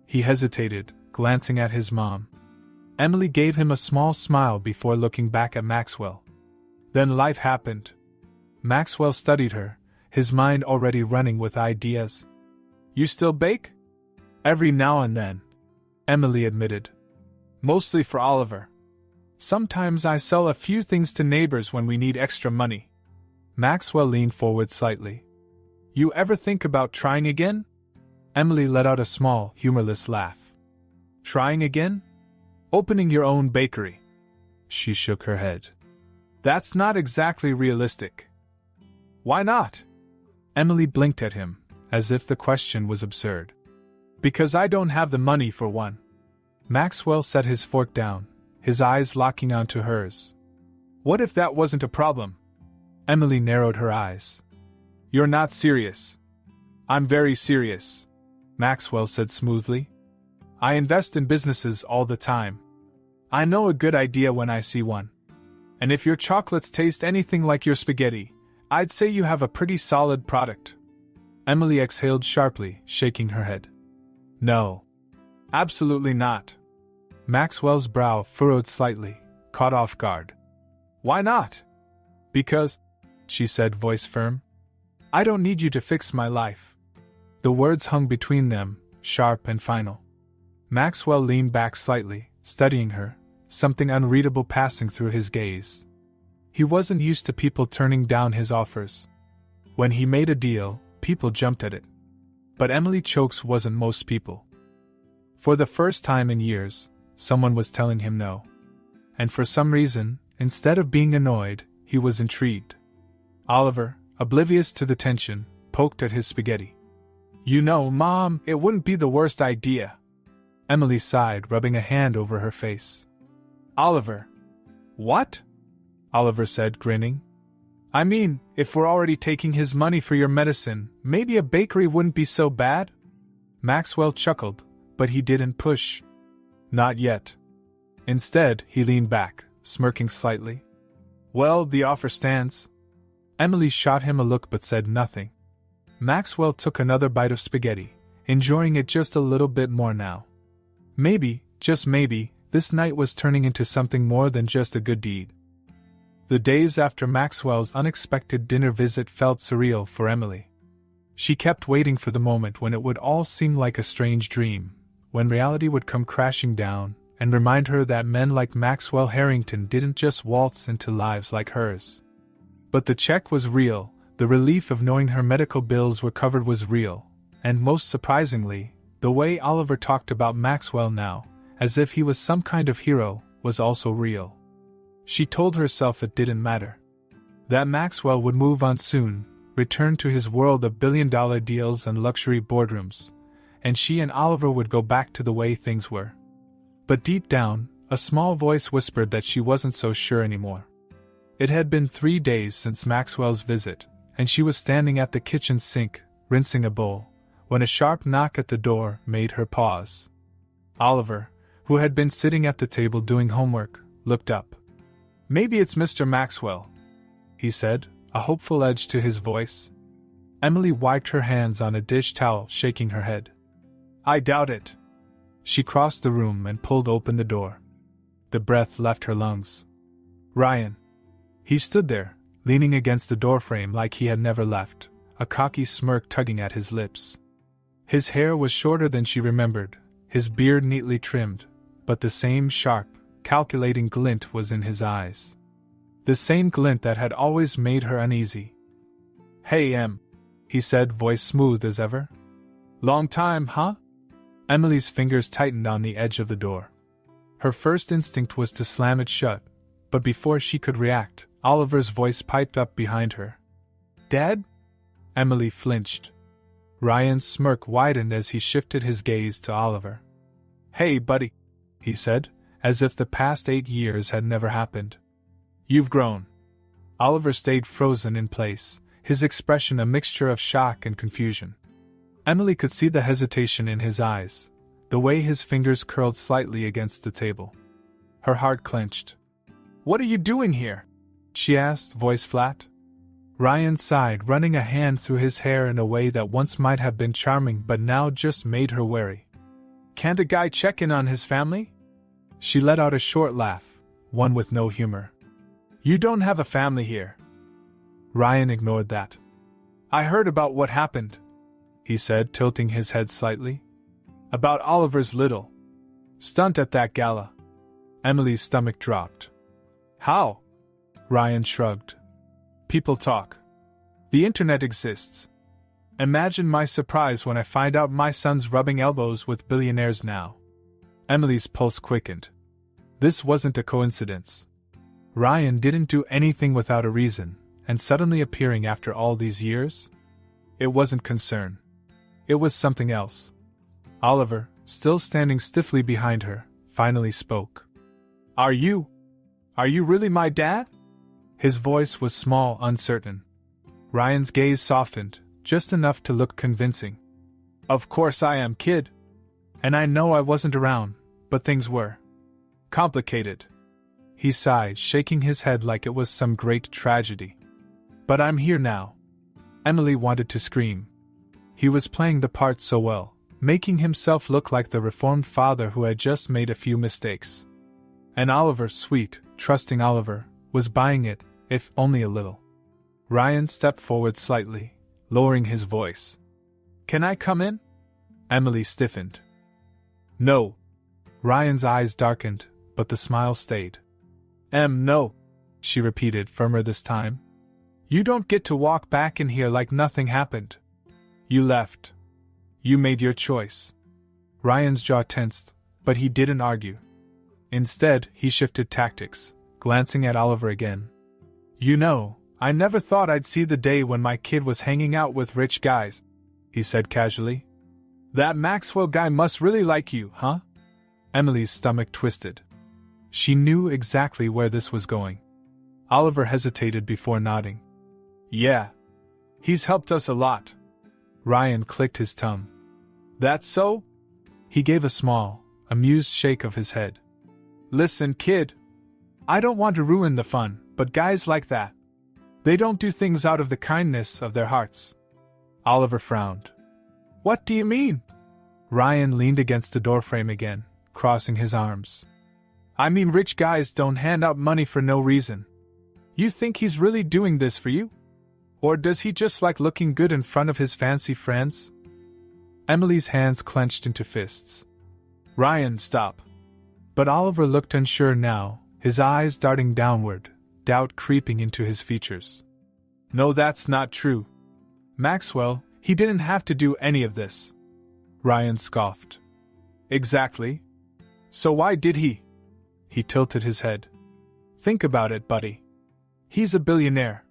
Speaker 1: He hesitated, glancing at his mom. Emily gave him a small smile before looking back at Maxwell. Then life happened. Maxwell studied her, his mind already running with ideas. "You still bake?" "Every now and then," Emily admitted. "Mostly for Oliver. Sometimes I sell a few things to neighbors when we need extra money." Maxwell leaned forward slightly. "You ever think about trying again?" Emily let out a small, humorless laugh. "Trying again? Opening your own bakery?" She shook her head. "That's not exactly realistic." "Why not?" Emily blinked at him, as if the question was absurd. "Because I don't have the money for one." Maxwell set his fork down, his eyes locking onto hers. "What if that wasn't a problem?" Emily narrowed her eyes. "You're not serious." "I'm very serious," Maxwell said smoothly. "I invest in businesses all the time. I know a good idea when I see one. And if your chocolates taste anything like your spaghetti, I'd say you have a pretty solid product." Emily exhaled sharply, shaking her head. "No. Absolutely not." Maxwell's brow furrowed slightly, caught off guard. "Why not?" "Because," she said, voice firm, "I don't need you to fix my life." The words hung between them, sharp and final. Maxwell leaned back slightly, studying her, something unreadable passing through his gaze. He wasn't used to people turning down his offers. When he made a deal, people jumped at it. But Emily Chokes wasn't most people. For the first time in years, someone was telling him no. And for some reason, instead of being annoyed, he was intrigued. Oliver, oblivious to the tension, poked at his spaghetti. "You know, Mom, it wouldn't be the worst idea." Emily sighed, rubbing a hand over her face. "Oliver." "What?" Oliver said, grinning. "I mean, if we're already taking his money for your medicine, maybe a bakery wouldn't be so bad?" Maxwell chuckled, but he didn't push. "Not yet." Instead, he leaned back, smirking slightly. "Well, the offer stands." Emily shot him a look but said nothing. Maxwell took another bite of spaghetti, enjoying it just a little bit more now. Maybe, just maybe, this night was turning into something more than just a good deed. The days after Maxwell's unexpected dinner visit felt surreal for Emily. She kept waiting for the moment when it would all seem like a strange dream, when reality would come crashing down and remind her that men like Maxwell Harrington didn't just waltz into lives like hers. But the check was real, the relief of knowing her medical bills were covered was real, and most surprisingly, the way Oliver talked about Maxwell now, as if he was some kind of hero, was also real. She told herself it didn't matter. That Maxwell would move on soon, return to his world of billion-dollar deals and luxury boardrooms, and she and Oliver would go back to the way things were. But deep down, a small voice whispered that she wasn't so sure anymore. It had been 3 days since Maxwell's visit, and she was standing at the kitchen sink, rinsing a bowl, when a sharp knock at the door made her pause. Oliver, who had been sitting at the table doing homework, looked up. "Maybe it's Mr. Maxwell," he said, a hopeful edge to his voice. Emily wiped her hands on a dish towel, shaking her head. "I doubt it." She crossed the room and pulled open the door. The breath left her lungs. "Ryan." He stood there, leaning against the doorframe like he had never left, a cocky smirk tugging at his lips. His hair was shorter than she remembered, his beard neatly trimmed, but the same sharp, calculating glint was in his eyes. The same glint that had always made her uneasy. "Hey, Em," he said, voice smooth as ever. "Long time, huh?" Emily's fingers tightened on the edge of the door. Her first instinct was to slam it shut, but before she could react, Oliver's voice piped up behind her. "Dad?" Emily flinched. Ryan's smirk widened as he shifted his gaze to Oliver. "Hey, buddy," he said, as if the past 8 years had never happened. "You've grown." Oliver stayed frozen in place, his expression a mixture of shock and confusion. Emily could see the hesitation in his eyes, the way his fingers curled slightly against the table. Her heart clenched. "What are you doing here?" she asked, voice flat. Ryan sighed, running a hand through his hair in a way that once might have been charming but now just made her wary. "Can't a guy check in on his family?" She let out a short laugh, one with no humor. "You don't have a family here." Ryan ignored that. "I heard about what happened," he said, tilting his head slightly. "About Oliver's little stunt at that gala." Emily's stomach dropped. "How?" Ryan shrugged. "People talk. The internet exists. Imagine my surprise when I find out my son's rubbing elbows with billionaires now." Emily's pulse quickened. This wasn't a coincidence. Ryan didn't do anything without a reason, and suddenly appearing after all these years? It wasn't concern. It was something else. Oliver, still standing stiffly behind her, finally spoke. Are you really my dad?" His voice was small, uncertain. Ryan's gaze softened, just enough to look convincing. "Of course I am, kid. And I know I wasn't around, but things were complicated." He sighed, shaking his head like it was some great tragedy. "But I'm here now." Emily wanted to scream. He was playing the part so well, making himself look like the reformed father who had just made a few mistakes. And Oliver, sweet, trusting Oliver, was buying it, if only a little. Ryan stepped forward slightly, lowering his voice. "Can I come in?" Emily stiffened. "No." Ryan's eyes darkened, but the smile stayed. No," she repeated, firmer this time. "You don't get to walk back in here like nothing happened. You left. You made your choice." Ryan's jaw tensed, but he didn't argue. Instead, he shifted tactics, glancing at Oliver again. "You know, I never thought I'd see the day when my kid was hanging out with rich guys," he said casually. "That Maxwell guy must really like you, huh?" Emily's stomach twisted. She knew exactly where this was going. Oliver hesitated before nodding. "Yeah. He's helped us a lot." Ryan clicked his tongue. "That's so?" He gave a small, amused shake of his head. "Listen, kid. I don't want to ruin the fun, but guys like that, they don't do things out of the kindness of their hearts." Oliver frowned. "What do you mean?" Ryan leaned against the doorframe again, crossing his arms. "I mean, rich guys don't hand out money for no reason. You think he's really doing this for you? Or does he just like looking good in front of his fancy friends?" Emily's hands clenched into fists. "Ryan, stop." But Oliver looked unsure now, his eyes darting downward, doubt creeping into his features. "No, that's not true. Maxwell, he didn't have to do any of this." Ryan scoffed. "Exactly. So why did he?" He tilted his head. "Think about it, buddy. He's a billionaire.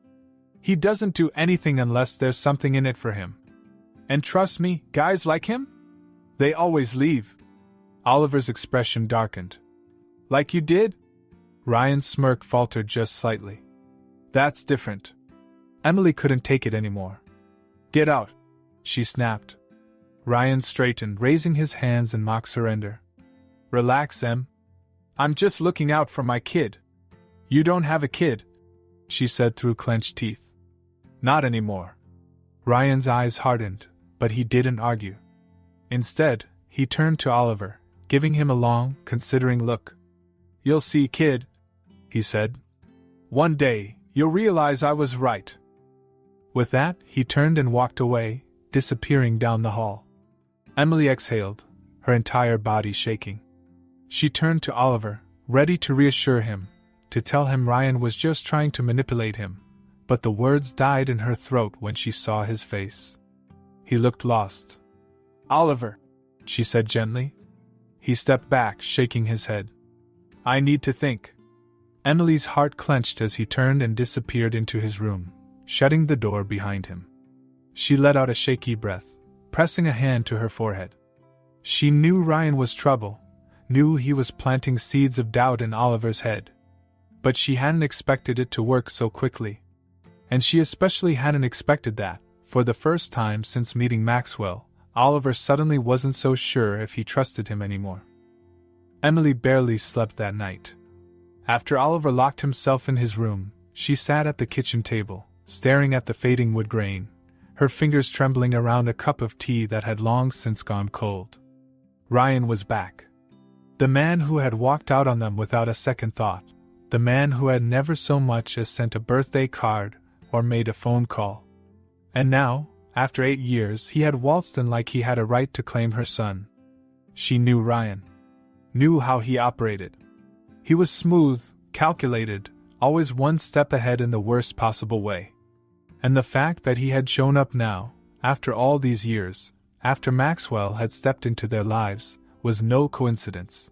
Speaker 1: He doesn't do anything unless there's something in it for him. And trust me, guys like him? They always leave." Oliver's expression darkened. "Like you did?" Ryan's smirk faltered just slightly. "That's different." Emily couldn't take it anymore. "Get out," she snapped. Ryan straightened, raising his hands in mock surrender. "Relax, Em. I'm just looking out for my kid." "You don't have a kid," she said through clenched teeth. "Not anymore." Ryan's eyes hardened, but he didn't argue. Instead, he turned to Oliver, giving him a long, considering look. "You'll see, kid," he said. "One day, you'll realize I was right." With that, he turned and walked away, disappearing down the hall. Emily exhaled, her entire body shaking. She turned to Oliver, ready to reassure him, to tell him Ryan was just trying to manipulate him, but the words died in her throat when she saw his face. He looked lost. "Oliver," she said gently. He stepped back, shaking his head. I need to think. Emily's heart clenched as he turned and disappeared into his room, shutting the door behind him. She let out a shaky breath, pressing a hand to her forehead. She knew Ryan was trouble, knew he was planting seeds of doubt in Oliver's head. But she hadn't expected it to work so quickly. And she especially hadn't expected that, for the first time since meeting Maxwell, Oliver suddenly wasn't so sure if he trusted him anymore. Emily barely slept that night. After Oliver locked himself in his room, she sat at the kitchen table, staring at the fading wood grain, her fingers trembling around a cup of tea that had long since gone cold. Ryan was back. The man who had walked out on them without a second thought, the man who had never so much as sent a birthday card or made a phone call. And now, after 8 years, he had waltzed in like he had a right to claim her son. She knew Ryan. Knew how he operated. He was smooth, calculated, always one step ahead in the worst possible way. And the fact that he had shown up now, after all these years, after Maxwell had stepped into their lives, was no coincidence.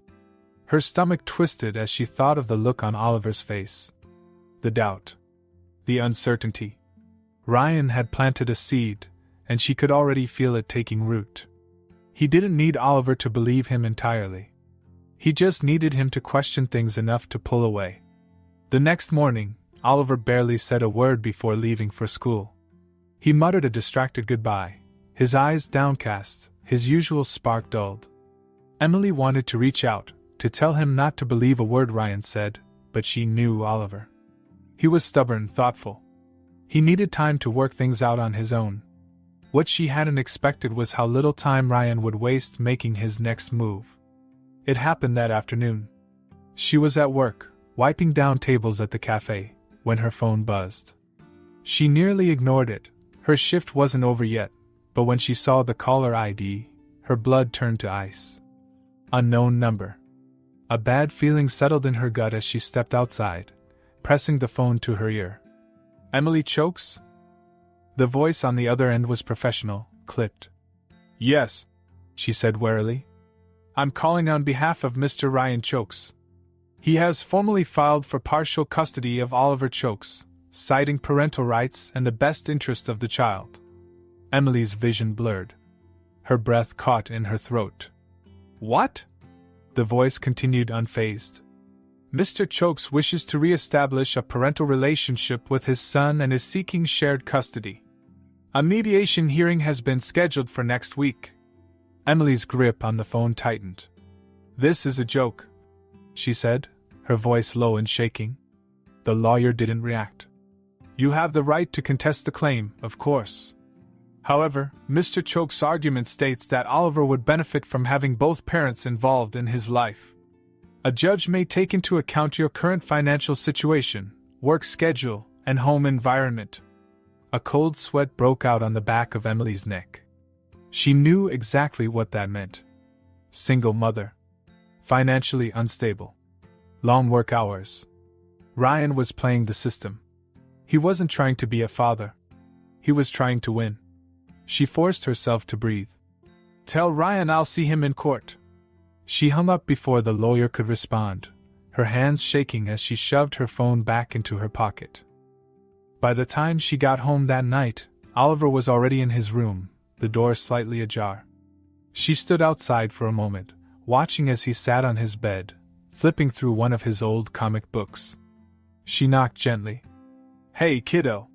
Speaker 1: Her stomach twisted as she thought of the look on Oliver's face. The doubt. The uncertainty. Ryan had planted a seed, and she could already feel it taking root. He didn't need Oliver to believe him entirely. He just needed him to question things enough to pull away. The next morning, Oliver barely said a word before leaving for school. He muttered a distracted goodbye, his eyes downcast, his usual spark dulled. Emily wanted to reach out, to tell him not to believe a word Ryan said, but she knew Oliver. He was stubborn, thoughtful. He needed time to work things out on his own. What she hadn't expected was how little time Ryan would waste making his next move. It happened that afternoon. She was at work, wiping down tables at the cafe, when her phone buzzed. She nearly ignored it. Her shift wasn't over yet, but when she saw the caller ID, her blood turned to ice. Unknown number. A bad feeling settled in her gut as she stepped outside, pressing the phone to her ear. Emily Chokes? The voice on the other end was professional, clipped. Yes, she said warily. I'm calling on behalf of Mr. Ryan Chokes. He has formally filed for partial custody of Oliver Chokes, citing parental rights and the best interest of the child. Emily's vision blurred. Her breath caught in her throat. What? The voice continued unfazed. Mr. Chokes wishes to re-establish a parental relationship with his son and is seeking shared custody. A mediation hearing has been scheduled for next week. Emily's grip on the phone tightened. This is a joke, she said, her voice low and shaking. The lawyer didn't react. You have the right to contest the claim, of course. However, Mr. Chokes' argument states that Oliver would benefit from having both parents involved in his life. A judge may take into account your current financial situation, work schedule, and home environment. A cold sweat broke out on the back of Emily's neck. She knew exactly what that meant. Single mother. Financially unstable. Long work hours. Ryan was playing the system. He wasn't trying to be a father. He was trying to win. She forced herself to breathe. Tell Ryan I'll see him in court. She hung up before the lawyer could respond, her hands shaking as she shoved her phone back into her pocket. By the time she got home that night, Oliver was already in his room, the door slightly ajar. She stood outside for a moment, watching as he sat on his bed, flipping through one of his old comic books. She knocked gently. Hey, kiddo.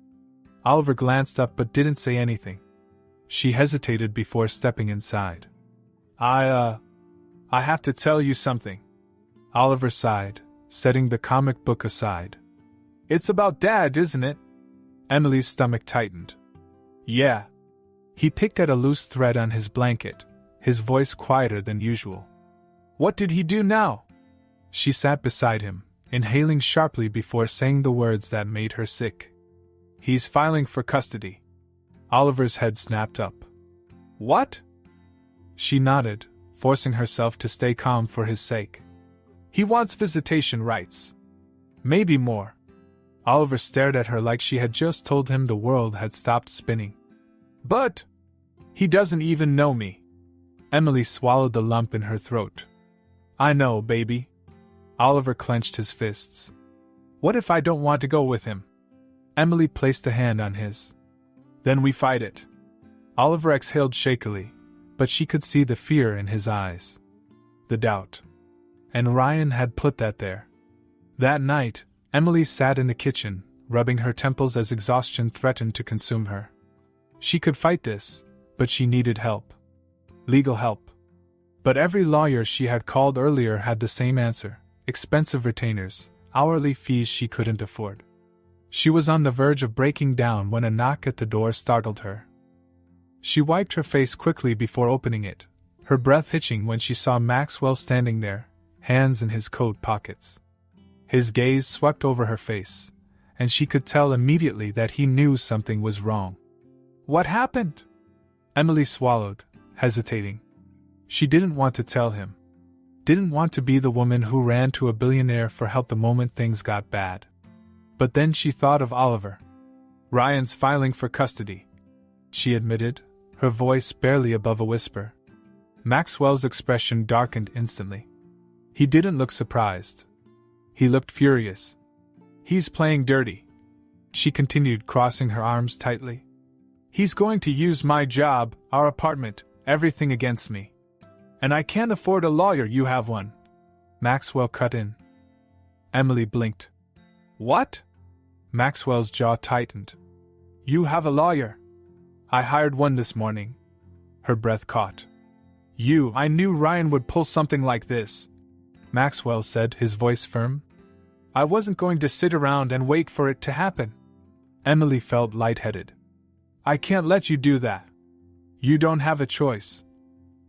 Speaker 1: Oliver glanced up but didn't say anything. She hesitated before stepping inside. I have to tell you something. Oliver sighed, setting the comic book aside. It's about Dad, isn't it? Emily's stomach tightened. Yeah. He picked at a loose thread on his blanket, his voice quieter than usual. What did he do now? She sat beside him, inhaling sharply before saying the words that made her sick. He's filing for custody. Oliver's head snapped up. What? She nodded, forcing herself to stay calm for his sake. He wants visitation rights. Maybe more. Oliver stared at her like she had just told him the world had stopped spinning. But he doesn't even know me. Emily swallowed the lump in her throat. I know, baby. Oliver clenched his fists. What if I don't want to go with him? Emily placed a hand on his. Then we fight it. Oliver exhaled shakily, but she could see the fear in his eyes. The doubt. And Ryan had put that there. That night, Emily sat in the kitchen, rubbing her temples as exhaustion threatened to consume her. She could fight this, but she needed help. Legal help. But every lawyer she had called earlier had the same answer: expensive retainers, hourly fees she couldn't afford. She was on the verge of breaking down when a knock at the door startled her. She wiped her face quickly before opening it, her breath hitching when she saw Maxwell standing there, hands in his coat pockets. His gaze swept over her face, and she could tell immediately that he knew something was wrong. What happened? Emily swallowed, hesitating. She didn't want to tell him. Didn't want to be the woman who ran to a billionaire for help the moment things got bad. But then she thought of Oliver. Ryan's filing for custody, she admitted, her voice barely above a whisper. Maxwell's expression darkened instantly. He didn't look surprised. He looked furious. He's playing dirty. She continued, crossing her arms tightly. He's going to use my job, our apartment, everything against me. And I can't afford a lawyer. You have one. Maxwell cut in. Emily blinked. What? Maxwell's jaw tightened. You have a lawyer. I hired one this morning. Her breath caught. I knew Ryan would pull something like this, Maxwell said, his voice firm. I wasn't going to sit around and wait for it to happen. Emily felt lightheaded. I can't let you do that. You don't have a choice,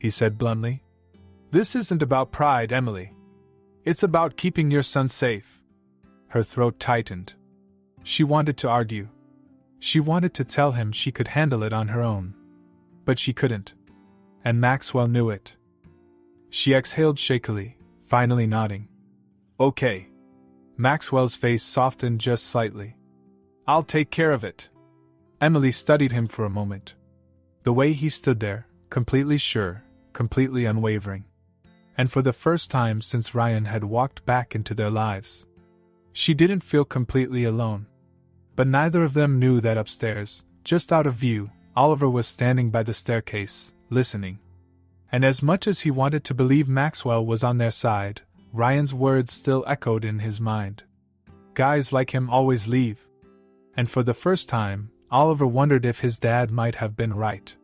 Speaker 1: he said bluntly. This isn't about pride, Emily. It's about keeping your son safe. Her throat tightened. She wanted to argue. She wanted to tell him she could handle it on her own. But she couldn't. And Maxwell knew it. She exhaled shakily, finally nodding. Okay. Maxwell's face softened just slightly. I'll take care of it. Emily studied him for a moment. The way he stood there, completely sure, completely unwavering. And for the first time since Ryan had walked back into their lives, she didn't feel completely alone. But neither of them knew that upstairs, just out of view, Oliver was standing by the staircase, listening. And as much as he wanted to believe Maxwell was on their side, Ryan's words still echoed in his mind. Guys like him always leave. And for the first time, Oliver wondered if his dad might have been right.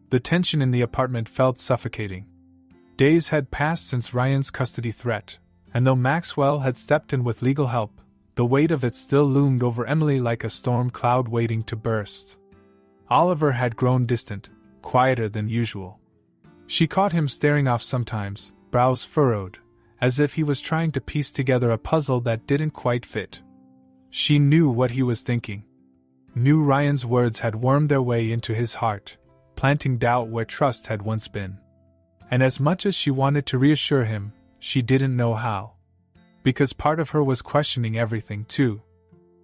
Speaker 1: The tension in the apartment felt suffocating. Days had passed since Ryan's custody threat, and though Maxwell had stepped in with legal help, the weight of it still loomed over Emily like a storm cloud waiting to burst. Oliver had grown distant, quieter than usual. She caught him staring off sometimes, brows furrowed, as if he was trying to piece together a puzzle that didn't quite fit. She knew what he was thinking. Knew Ryan's words had wormed their way into his heart, planting doubt where trust had once been. And as much as she wanted to reassure him, she didn't know how. Because part of her was questioning everything, too.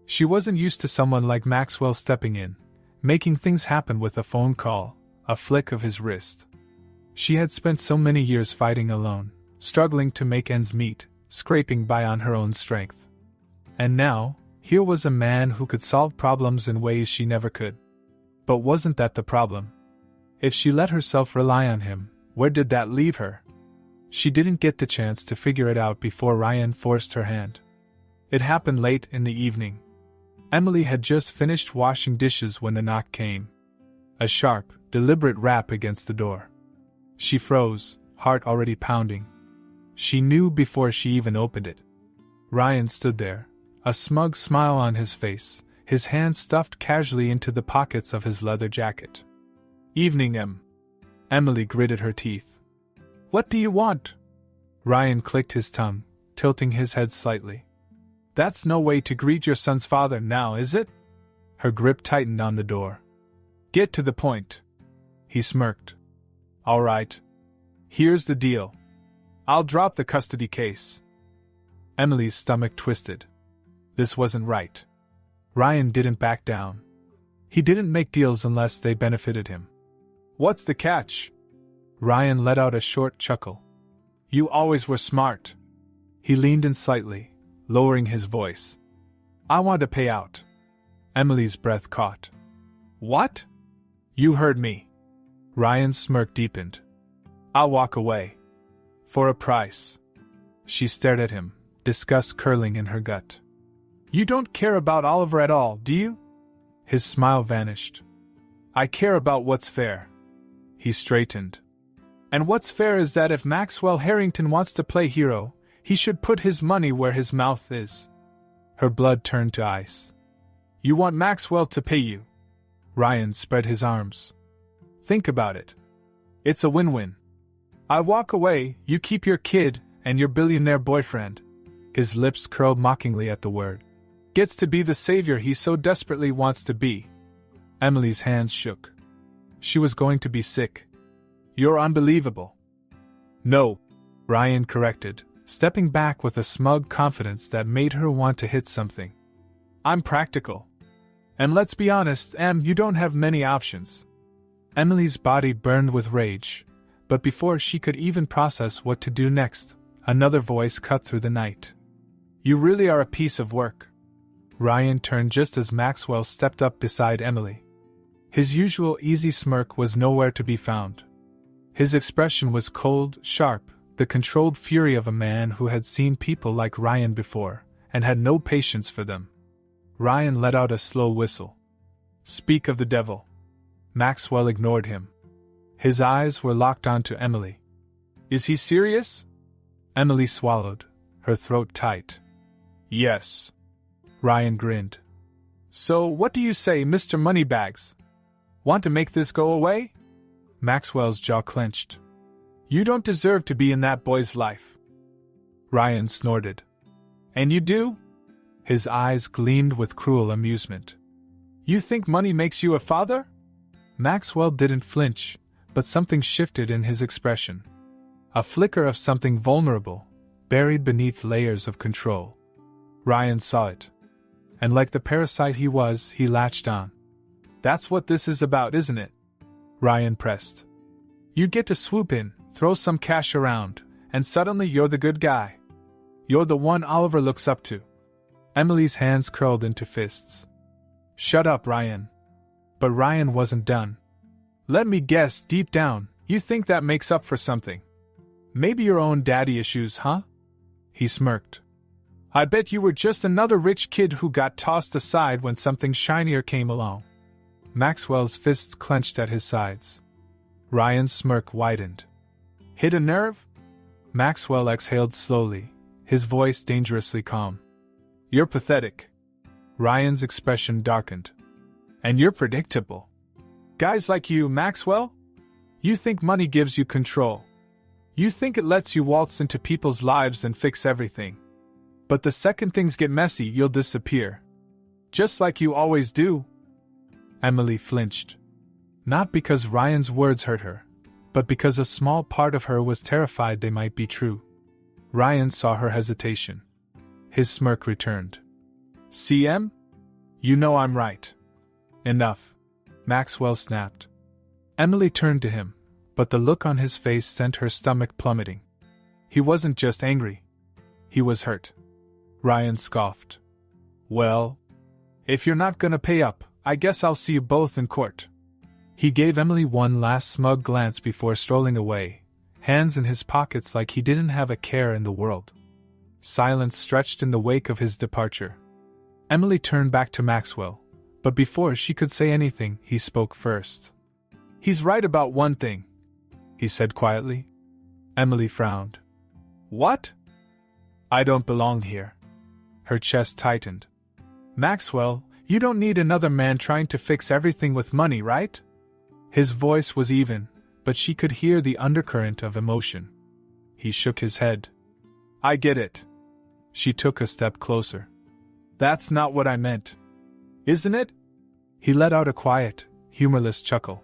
Speaker 1: She wasn't used to someone like Maxwell stepping in, making things happen with a phone call, a flick of his wrist. She had spent so many years fighting alone, struggling to make ends meet, scraping by on her own strength. And now, here was a man who could solve problems in ways she never could. But wasn't that the problem? If she let herself rely on him, where did that leave her? She didn't get the chance to figure it out before Ryan forced her hand. It happened late in the evening. Emily had just finished washing dishes when the knock came. A sharp, deliberate rap against the door. She froze, heart already pounding. She knew before she even opened it. Ryan stood there, a smug smile on his face, his hands stuffed casually into the pockets of his leather jacket. Evening, Em. Emily gritted her teeth. What do you want? Ryan clicked his tongue, tilting his head slightly. That's no way to greet your son's father now, is it? Her grip tightened on the door. Get to the point. He smirked. All right. Here's the deal. I'll drop the custody case. Emily's stomach twisted. This wasn't right. Ryan didn't back down. He didn't make deals unless they benefited him. What's the catch? Ryan let out a short chuckle. You always were smart. He leaned in slightly, lowering his voice. I want to pay out. Emily's breath caught. What? You heard me. Ryan's smirk deepened. I'll walk away. For a price. She stared at him, disgust curling in her gut. You don't care about Oliver at all, do you? His smile vanished. I care about what's fair. He straightened. And what's fair is that if Maxwell Harrington wants to play hero, he should put his money where his mouth is. Her blood turned to ice. You want Maxwell to pay you? Ryan spread his arms. Think about it. It's a win-win. I walk away, you keep your kid, and your billionaire boyfriend. His lips curled mockingly at the word. Gets to be the savior he so desperately wants to be. Emily's hands shook. She was going to be sick. You're unbelievable. No, Ryan corrected, stepping back with a smug confidence that made her want to hit something. I'm practical. And let's be honest, Em, you don't have many options. Emily's body burned with rage, but before she could even process what to do next, another voice cut through the night. You really are a piece of work. Ryan turned just as Maxwell stepped up beside Emily. His usual easy smirk was nowhere to be found. His expression was cold, sharp, the controlled fury of a man who had seen people like Ryan before, and had no patience for them. Ryan let out a slow whistle. Speak of the devil. Maxwell ignored him. His eyes were locked onto Emily. Is he serious? Emily swallowed, her throat tight. Yes. Ryan grinned. So what do you say, Mr. Moneybags? Want to make this go away? Maxwell's jaw clenched. You don't deserve to be in that boy's life. Ryan snorted. And you do? His eyes gleamed with cruel amusement. You think money makes you a father? Maxwell didn't flinch, but something shifted in his expression. A flicker of something vulnerable, buried beneath layers of control. Ryan saw it. And like the parasite he was, he latched on. That's what this is about, isn't it? Ryan pressed. You get to swoop in, throw some cash around, and suddenly you're the good guy. You're the one Oliver looks up to. Emily's hands curled into fists. Shut up, Ryan. But Ryan wasn't done. Let me guess, deep down, you think that makes up for something. Maybe your own daddy issues, huh? He smirked. I bet you were just another rich kid who got tossed aside when something shinier came along. Maxwell's fists clenched at his sides. Ryan's smirk widened. Hit a nerve? Maxwell exhaled slowly, his voice dangerously calm. You're pathetic. Ryan's expression darkened. And you're predictable. Guys like you, Maxwell? You think money gives you control. You think it lets you waltz into people's lives and fix everything. But the second things get messy, you'll disappear. Just like you always do. Emily flinched. Not because Ryan's words hurt her, but because a small part of her was terrified they might be true. Ryan saw her hesitation. His smirk returned. CM? You know I'm right. Enough. Maxwell snapped. Emily turned to him, but the look on his face sent her stomach plummeting. He wasn't just angry. He was hurt. Ryan scoffed. Well, if you're not gonna pay up, I guess I'll see you both in court. He gave Emily one last smug glance before strolling away, hands in his pockets like he didn't have a care in the world. Silence stretched in the wake of his departure. Emily turned back to Maxwell, but before she could say anything, he spoke first. He's right about one thing, he said quietly. Emily frowned. What? I don't belong here. Her chest tightened. Maxwell, you don't need another man trying to fix everything with money, right? His voice was even, but she could hear the undercurrent of emotion. He shook his head. I get it. She took a step closer. That's not what I meant. Isn't it? He let out a quiet, humorless chuckle.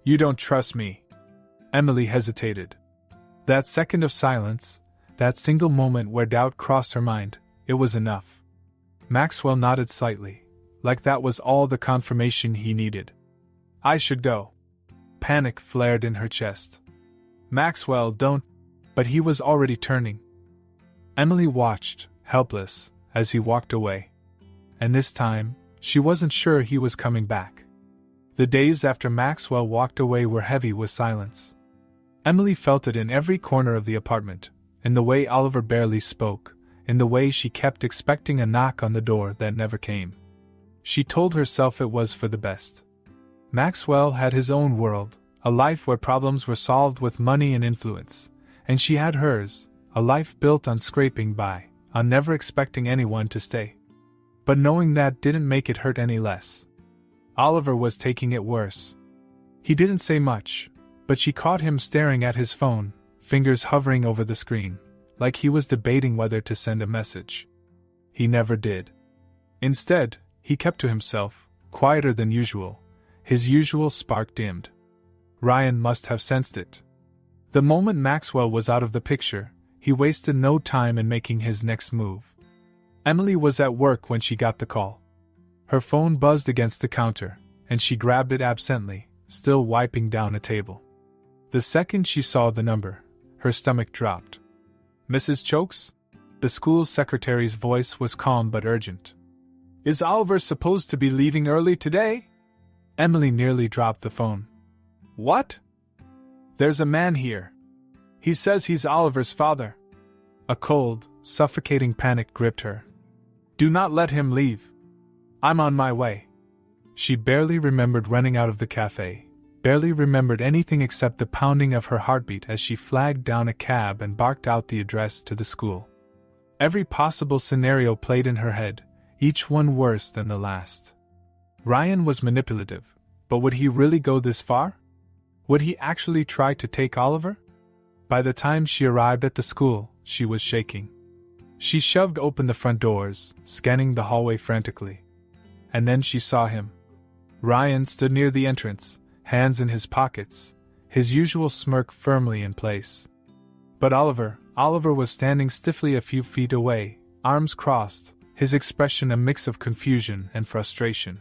Speaker 1: You don't trust me. Emily hesitated. That second of silence, that single moment where doubt crossed her mind, it was enough. Maxwell nodded slightly, like that was all the confirmation he needed. I should go. Panic flared in her chest. Maxwell, don't. But he was already turning. Emily watched, helpless, as he walked away. And this time, she wasn't sure he was coming back. The days after Maxwell walked away were heavy with silence. Emily felt it in every corner of the apartment, in the way Oliver barely spoke, in the way she kept expecting a knock on the door that never came. She told herself it was for the best. Maxwell had his own world, a life where problems were solved with money and influence, and she had hers, a life built on scraping by, on never expecting anyone to stay. But knowing that didn't make it hurt any less. Oliver was taking it worse. He didn't say much, but she caught him staring at his phone, fingers hovering over the screen, like he was debating whether to send a message. He never did. Instead, he kept to himself, quieter than usual, his usual spark dimmed. Ryan must have sensed it. The moment Maxwell was out of the picture, he wasted no time in making his next move. Emily was at work when she got the call. Her phone buzzed against the counter, and she grabbed it absently, still wiping down a table. The second she saw the number, her stomach dropped. "Mrs. Chokes?" The school secretary's voice was calm but urgent. "Is Oliver supposed to be leaving early today?" Emily nearly dropped the phone. "What?" "There's a man here. He says he's Oliver's father." A cold, suffocating panic gripped her. "Do not let him leave. I'm on my way." She barely remembered running out of the cafe, barely remembered anything except the pounding of her heartbeat as she flagged down a cab and barked out the address to the school. Every possible scenario played in her head, each one worse than the last. Ryan was manipulative, but would he really go this far? Would he actually try to take Oliver? By the time she arrived at the school, she was shaking. She shoved open the front doors, scanning the hallway frantically. And then she saw him. Ryan stood near the entrance, hands in his pockets, his usual smirk firmly in place. But Oliver was standing stiffly a few feet away, arms crossed, his expression a mix of confusion and frustration.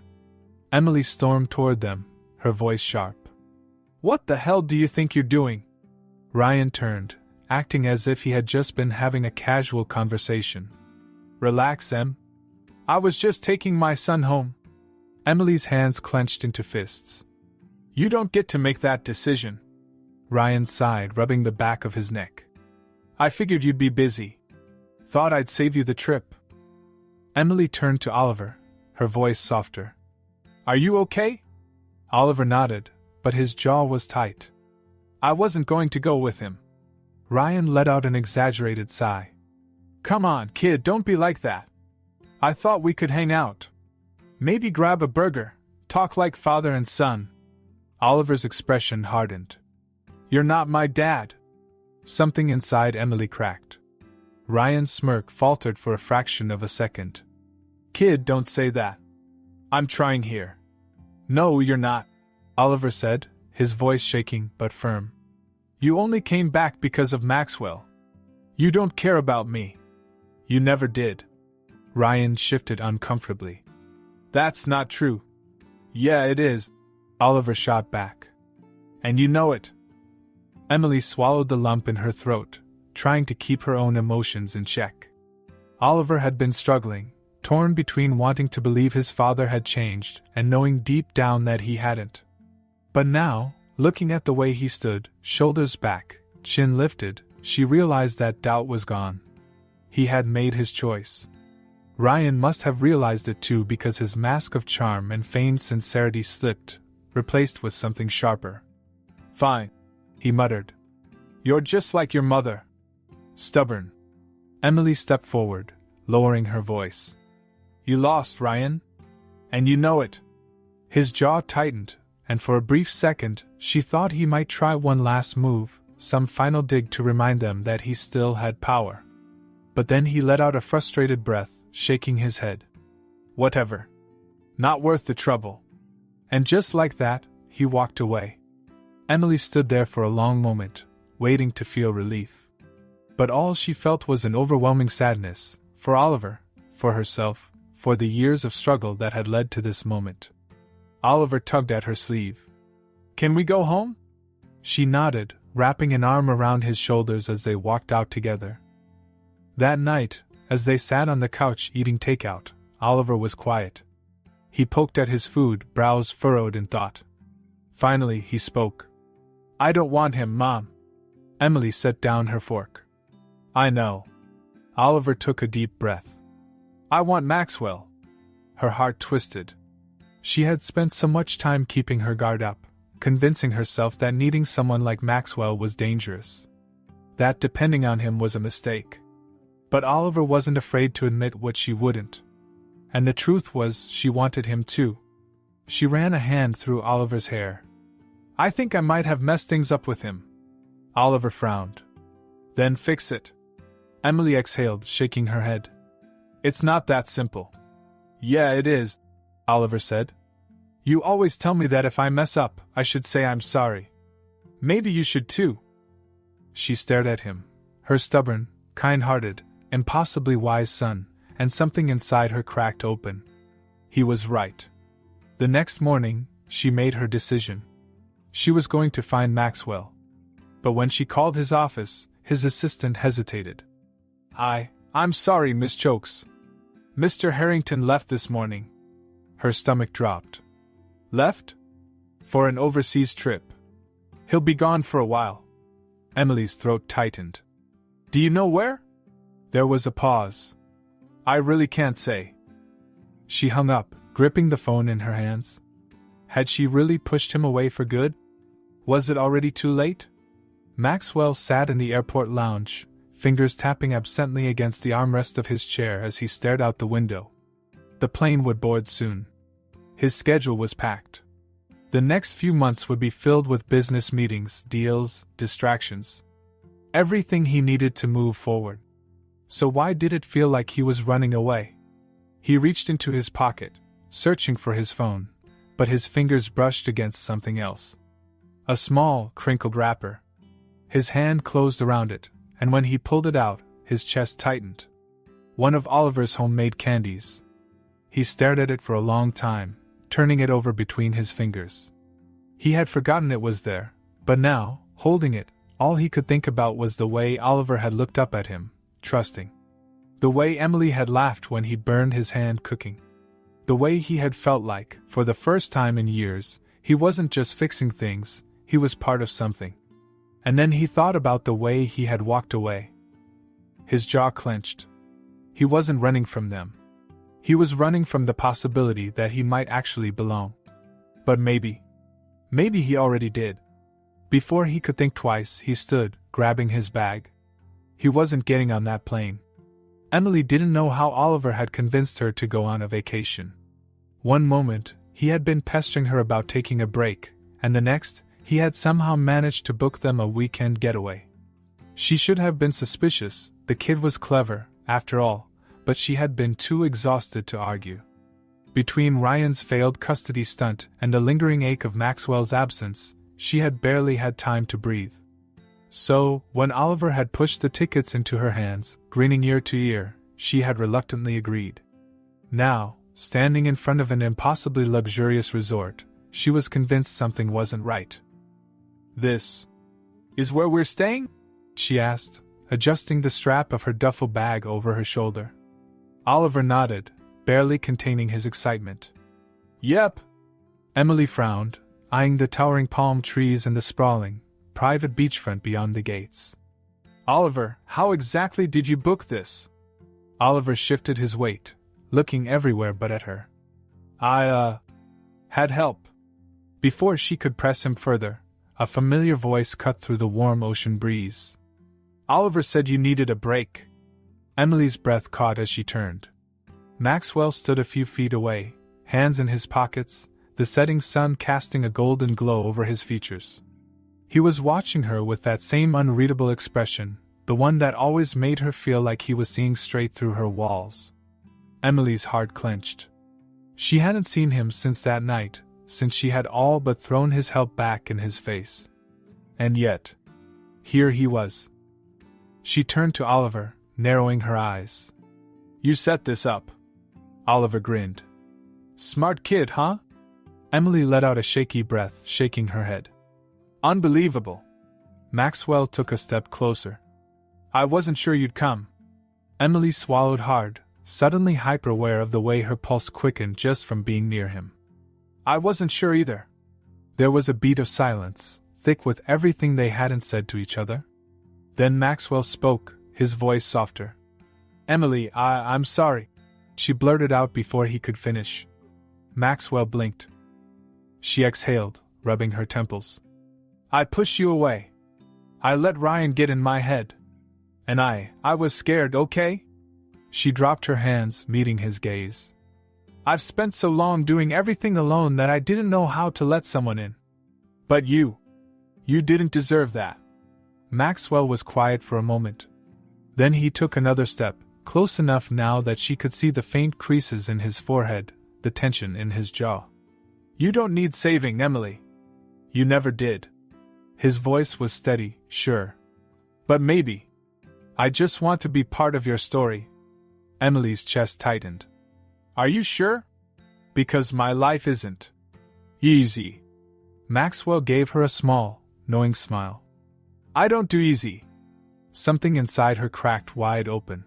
Speaker 1: Emily stormed toward them, her voice sharp. "What the hell do you think you're doing?" Ryan turned, acting as if he had just been having a casual conversation. "Relax, Em. I was just taking my son home." Emily's hands clenched into fists. "You don't get to make that decision." Ryan sighed, rubbing the back of his neck. "I figured you'd be busy. Thought I'd save you the trip." Emily turned to Oliver, her voice softer. "Are you okay?" Oliver nodded, but his jaw was tight. "I wasn't going to go with him." Ryan let out an exaggerated sigh. "Come on, kid, don't be like that. I thought we could hang out. Maybe grab a burger, talk like father and son." Oliver's expression hardened. "You're not my dad." Something inside Emily cracked. Ryan's smirk faltered for a fraction of a second. "Kid, don't say that. I'm trying here." "No, you're not," Oliver said, his voice shaking but firm. "You only came back because of Maxwell. You don't care about me. You never did." Ryan shifted uncomfortably. "That's not true." "Yeah, it is," Oliver shot back. "And you know it." Emily swallowed the lump in her throat, trying to keep her own emotions in check. Oliver had been struggling, torn between wanting to believe his father had changed and knowing deep down that he hadn't. But now, looking at the way he stood, shoulders back, chin lifted, she realized that doubt was gone. He had made his choice. Ryan must have realized it too, because his mask of charm and feigned sincerity slipped, replaced with something sharper. "Fine," he muttered. "You're just like your mother. Stubborn." Emily stepped forward, lowering her voice. "You lost, Ryan. And you know it." His jaw tightened, and for a brief second, she thought he might try one last move, some final dig to remind them that he still had power. But then he let out a frustrated breath, shaking his head. "Whatever. Not worth the trouble." And just like that, he walked away. Emily stood there for a long moment, waiting to feel relief. But all she felt was an overwhelming sadness, for Oliver, for herself, for the years of struggle that had led to this moment. Oliver tugged at her sleeve. "Can we go home?" She nodded, wrapping an arm around his shoulders as they walked out together. That night, as they sat on the couch eating takeout, Oliver was quiet. He poked at his food, brows furrowed in thought. Finally, he spoke. "I don't want him, Mom." Emily set down her fork. "I know." Oliver took a deep breath. "I want Maxwell." Her heart twisted. She had spent so much time keeping her guard up, convincing herself that needing someone like Maxwell was dangerous. That depending on him was a mistake. But Oliver wasn't afraid to admit what she wouldn't. And the truth was, she wanted him too. She ran a hand through Oliver's hair. "I think I might have messed things up with him." Oliver frowned. "Then fix it." Emily exhaled, shaking her head. "It's not that simple." "Yeah, it is," Oliver said. "You always tell me that if I mess up, I should say I'm sorry. Maybe you should too." She stared at him, her stubborn, kind-hearted, impossibly wise son, and something inside her cracked open. He was right. The next morning, she made her decision. She was going to find Maxwell. But when she called his office, his assistant hesitated. I'm sorry, Miss Chokes. Mr. Harrington left this morning." Her stomach dropped. "Left? For an overseas trip. He'll be gone for a while." Emily's throat tightened. "Do you know where?" There was a pause. "I really can't say." She hung up, gripping the phone in her hands. Had she really pushed him away for good? Was it already too late? Maxwell sat in the airport lounge, fingers tapping absently against the armrest of his chair as he stared out the window. The plane would board soon. His schedule was packed. The next few months would be filled with business meetings, deals, distractions. Everything he needed to move forward. So why did it feel like he was running away? He reached into his pocket, searching for his phone, but his fingers brushed against something else. A small, crinkled wrapper. His hand closed around it, and when he pulled it out, his chest tightened. One of Oliver's homemade candies. He stared at it for a long time, turning it over between his fingers. He had forgotten it was there, but now, holding it, all he could think about was the way Oliver had looked up at him, trusting. The way Emily had laughed when he burned his hand cooking. The way he had felt like, for the first time in years, he wasn't just fixing things, he was part of something. And then he thought about the way he had walked away. His jaw clenched. He wasn't running from them. He was running from the possibility that he might actually belong. But maybe he already did. Before he could think twice, he stood, grabbing his bag. He wasn't getting on that plane. Emily didn't know how Oliver had convinced her to go on a vacation. One moment, he had been pestering her about taking a break, and the next, he had somehow managed to book them a weekend getaway. She should have been suspicious, the kid was clever, after all, but she had been too exhausted to argue. Between Ryan's failed custody stunt and the lingering ache of Maxwell's absence, she had barely had time to breathe. So, when Oliver had pushed the tickets into her hands, grinning ear to ear, she had reluctantly agreed. Now, standing in front of an impossibly luxurious resort, she was convinced something wasn't right. "This is where we're staying?" she asked, adjusting the strap of her duffel bag over her shoulder. Oliver nodded, barely containing his excitement. "Yep." Emily frowned, eyeing the towering palm trees and the sprawling, private beachfront beyond the gates. "Oliver, how exactly did you book this?" Oliver shifted his weight, looking everywhere but at her. I had help." Before she could press him further, a familiar voice cut through the warm ocean breeze. "Oliver said you needed a break." Emily's breath caught as she turned. Maxwell stood a few feet away, hands in his pockets, the setting sun casting a golden glow over his features. He was watching her with that same unreadable expression, the one that always made her feel like he was seeing straight through her walls. Emily's heart clenched. She hadn't seen him since that night, since she had all but thrown his help back in his face. And yet, here he was. She turned to Oliver, narrowing her eyes. "You set this up." Oliver grinned. "Smart kid, huh?" Emily let out a shaky breath, shaking her head. "Unbelievable." Maxwell took a step closer. I wasn't sure you'd come. Emily swallowed hard, suddenly hyper-aware of the way her pulse quickened just from being near him. I wasn't sure either. There was a beat of silence, thick with everything they hadn't said to each other. Then Maxwell spoke, his voice softer. Emily, I'm sorry, she blurted out before he could finish. Maxwell blinked. She exhaled, rubbing her temples. I pushed you away. I let Ryan get in my head. And I was scared, okay? She dropped her hands, meeting his gaze. I've spent so long doing everything alone that I didn't know how to let someone in. But you didn't deserve that. Maxwell was quiet for a moment. Then he took another step, close enough now that she could see the faint creases in his forehead, the tension in his jaw. You don't need saving, Emily. You never did. His voice was steady, sure. But maybe. I just want to be part of your story. Emily's chest tightened. Are you sure? Because my life isn't easy. Maxwell gave her a small, knowing smile. I don't do easy. Something inside her cracked wide open.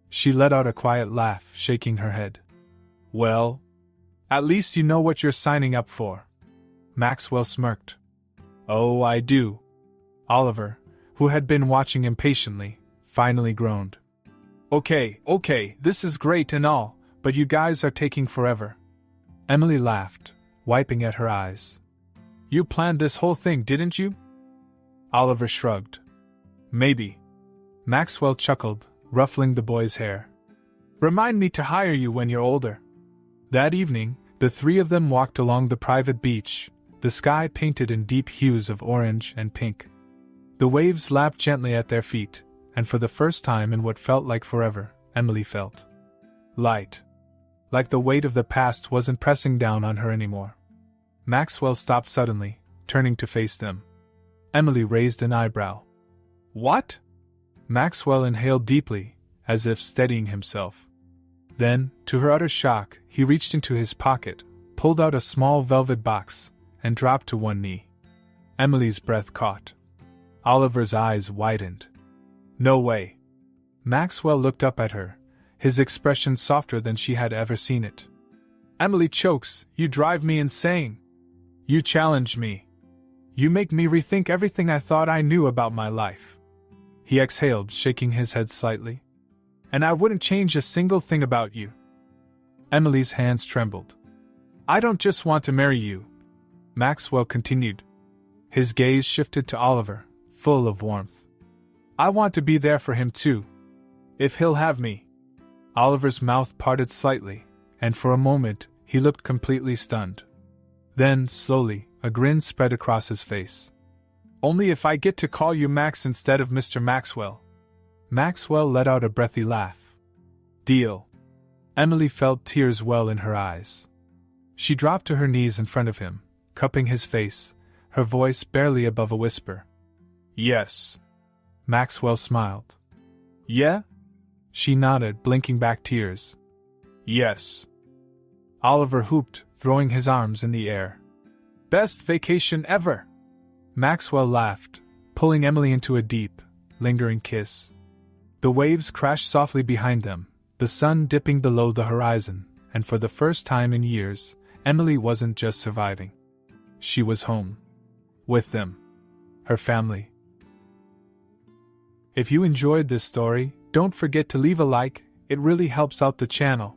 Speaker 1: She let out a quiet laugh, shaking her head. Well, at least you know what you're signing up for. Maxwell smirked. Oh, I do. Oliver, who had been watching impatiently, finally groaned. Okay, this is great and all, but you guys are taking forever. Emily laughed, wiping at her eyes. You planned this whole thing, didn't you? Oliver shrugged. Maybe. Maxwell chuckled, ruffling the boy's hair. Remind me to hire you when you're older. That evening, the three of them walked along the private beach, the sky painted in deep hues of orange and pink. The waves lapped gently at their feet, and for the first time in what felt like forever, Emily felt light. Like the weight of the past wasn't pressing down on her anymore. Maxwell stopped suddenly, turning to face them. Emily raised an eyebrow. What? Maxwell inhaled deeply, as if steadying himself. Then, to her utter shock, he reached into his pocket, pulled out a small velvet box, and dropped to one knee. Emily's breath caught. Oliver's eyes widened. No way. Maxwell looked up at her, his expression softer than she had ever seen it. Emily chokes, you drive me insane. You challenge me. You make me rethink everything I thought I knew about my life. He exhaled, shaking his head slightly. And I wouldn't change a single thing about you. Emily's hands trembled. I don't just want to marry you, Maxwell continued. His gaze shifted to Oliver, full of warmth. I want to be there for him too. If he'll have me. Oliver's mouth parted slightly, and for a moment, he looked completely stunned. Then, slowly, a grin spread across his face. Only if I get to call you Max instead of Mr. Maxwell. Maxwell let out a breathy laugh. Deal. Emily felt tears well in her eyes. She dropped to her knees in front of him, cupping his face, her voice barely above a whisper. Yes. Maxwell smiled. Yeah? She nodded, blinking back tears. Yes. Oliver whooped, throwing his arms in the air. Best vacation ever! Maxwell laughed, pulling Emily into a deep, lingering kiss. The waves crashed softly behind them, the sun dipping below the horizon, and for the first time in years, Emily wasn't just surviving. She was home. With them. Her family. If you enjoyed this story, don't forget to leave a like, it really helps out the channel.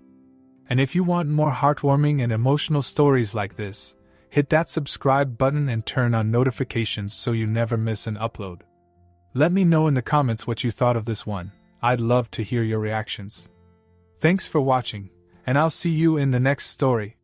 Speaker 1: And if you want more heartwarming and emotional stories like this, hit that subscribe button and turn on notifications so you never miss an upload. Let me know in the comments what you thought of this one. I'd love to hear your reactions. Thanks for watching, and I'll see you in the next story.